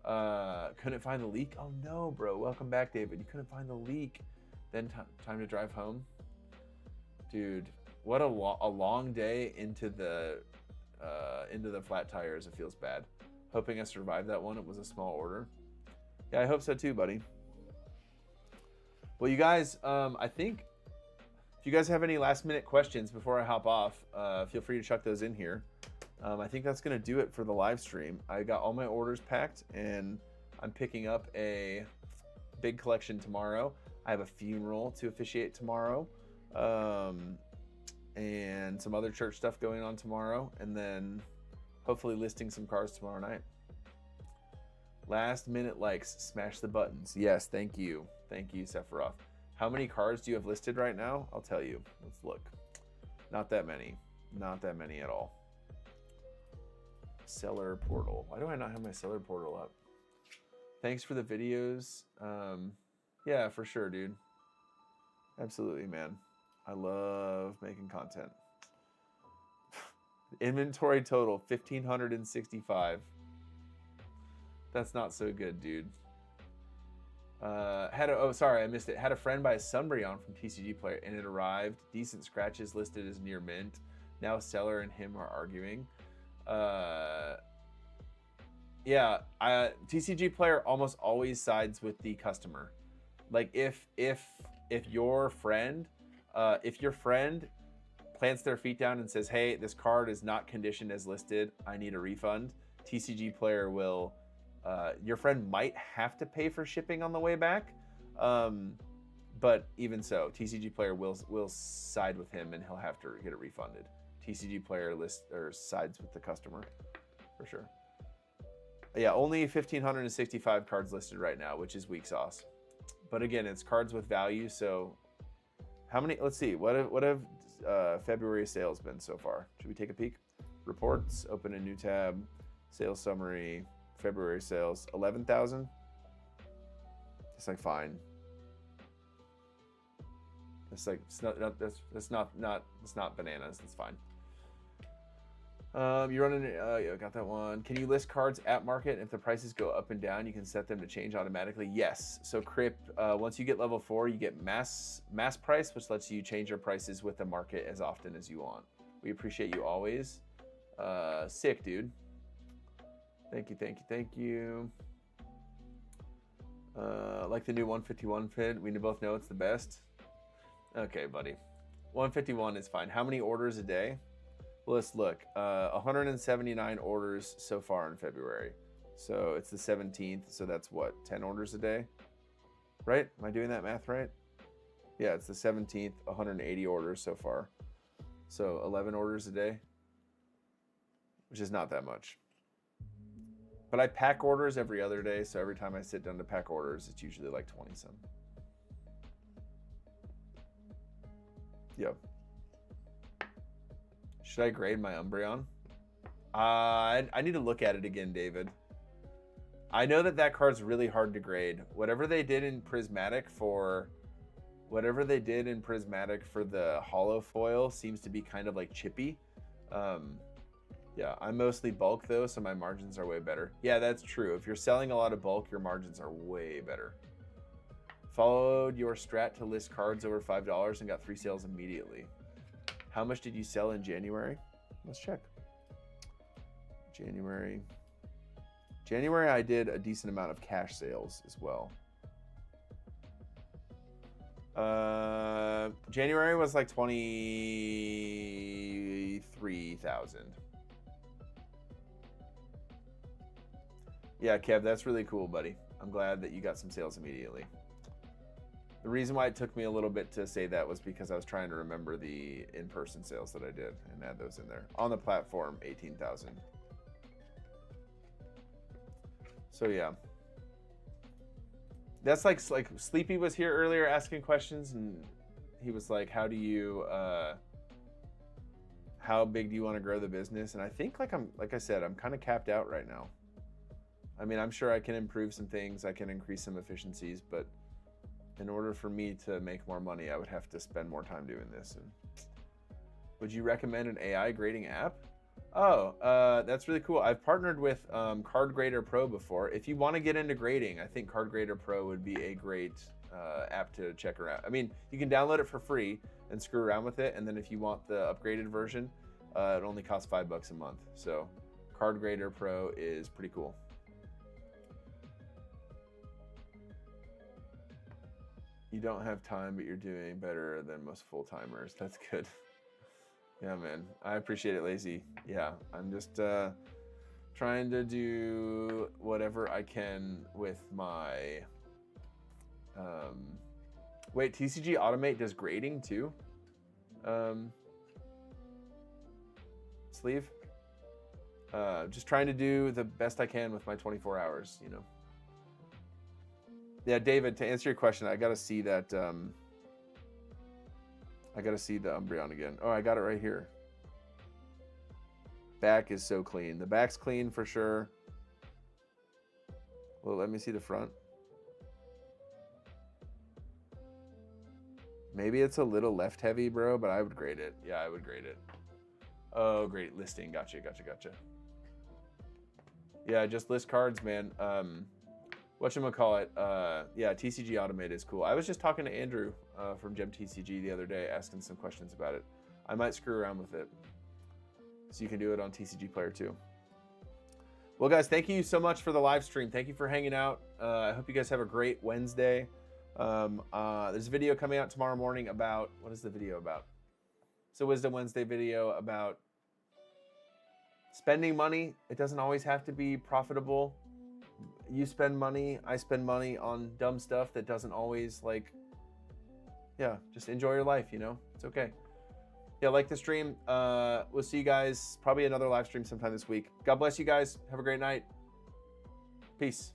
[SPEAKER 1] Couldn't find the leak? Oh no, bro. Welcome back, David. You couldn't find the leak. Then time to drive home. Dude, what a long day into the flat tires. It feels bad. Hoping I survived that one. It was a small order. Yeah, I hope so too, buddy. Well, you guys, I think if you guys have any last minute questions before I hop off, feel free to chuck those in here. I think that's going to do it for the live stream. I got all my orders packed and I'm picking up a big collection tomorrow. I have a funeral to officiate tomorrow. And some other church stuff going on tomorrow. And then hopefully listing some cars tomorrow night. Last minute likes, smash the buttons. Yes, thank you. Thank you, Sephiroth. How many cars do you have listed right now? I'll tell you. Let's look. Not that many. Not that many at all. Seller portal. Why do I not have my seller portal up? Thanks for the videos. Yeah, for sure, dude. Absolutely, man. I love making content. Inventory total 1,565. That's not so good, dude. Oh, sorry, I missed it. Had a friend buy a Sunbury on from TCG Player and it arrived. Decent scratches listed as near mint. Now seller and him are arguing. Yeah, TCG Player almost always sides with the customer. Like if your friend plants their feet down and says, hey, this card is not conditioned as listed, I need a refund, TCG Player will, your friend might have to pay for shipping on the way back, but even so, TCG Player will side with him and he'll have to get it refunded. TCG Player sides with the customer, for sure. Yeah, only 1,565 cards listed right now, which is weak sauce. But again, it's cards with value, so how many? Let's see. What have February sales been so far? Should we take a peek? Reports. Open a new tab. Sales summary. February sales. 11,000. It's like fine. It's like that's not bananas. It's fine. You running? Yeah, got that one. Can you list cards at market? And if the prices go up and down, you can set them to change automatically. Yes. So Crip, once you get level 4, you get mass price, which lets you change your prices with the market as often as you want. We appreciate you always. Sick, dude. Thank you. Like the new 151 fit. We both know it's the best. Okay, buddy. 151 is fine. How many orders a day? Well, let's look. 179 orders so far in February. So it's the 17th. So that's what, 10 orders a day? Right? Am I doing that math right? Yeah, it's the 17th, 180 orders so far. So 11 orders a day, which is not that much. But I pack orders every other day. So every time I sit down to pack orders, it's usually like 20 some. Yep. Should I grade my Umbreon? I need to look at it again, David. I know that card's really hard to grade. Whatever they did in Prismatic for the holo foil seems to be kind of like chippy. Yeah, I'm mostly bulk though, so my margins are way better. Yeah, that's true. If you're selling a lot of bulk, your margins are way better. Followed your strat to list cards over $5 and got 3 sales immediately. How much did you sell in January? Let's check. January, I did a decent amount of cash sales as well. January was like 23,000. Yeah, Kev, that's really cool, buddy. I'm glad that you got some sales immediately. The reason why it took me a little bit to say that was because I was trying to remember the in-person sales that I did and add those in there. On the platform, 18,000. So yeah. That's like Sleepy was here earlier asking questions, and he was like, how big do you want to grow the business? And I think like I said, I'm kind of capped out right now. I mean, I'm sure I can improve some things, I can increase some efficiencies, but in order for me to make more money, I would have to spend more time doing this. And would you recommend an AI grading app? Oh, that's really cool. I've partnered with Card Grader Pro before. If you want to get into grading, I think Card Grader Pro would be a great app to check around. I mean, you can download it for free and screw around with it, and then if you want the upgraded version, it only costs $5 a month. So Card Grader Pro is pretty cool. You don't have time, but you're doing better than most full-timers. That's good. Yeah, man. I appreciate it, Lazy. Yeah, I'm just trying to do whatever I can with my... Wait, TCG Automate does grading too? Sleeve? Just trying to do the best I can with my 24 hours, you know. Yeah, David, to answer your question, I got to see that... I got to see the Umbreon again. Oh, I got it right here. Back is so clean. The back's clean for sure. Well, let me see the front. Maybe it's a little left heavy, bro, but I would grade it. Yeah, I would grade it. Oh, great. Listing. Gotcha. Yeah, just list cards, man. Whatchamacallit, yeah, TCG Automate is cool. I was just talking to Andrew from Gem TCG the other day, asking some questions about it. I might screw around with it. So you can do it on TCG Player too. Well, guys, thank you so much for the live stream. Thank you for hanging out. I hope you guys have a great Wednesday. There's a video coming out tomorrow morning about, what is the video about? It's a Wisdom Wednesday video about spending money. It doesn't always have to be profitable. You spend money, I spend money on dumb stuff that doesn't always, like, yeah, just enjoy your life, you know? It's okay. Yeah, like the stream. We'll see you guys, probably another live stream sometime this week. God bless you guys. Have a great night. Peace.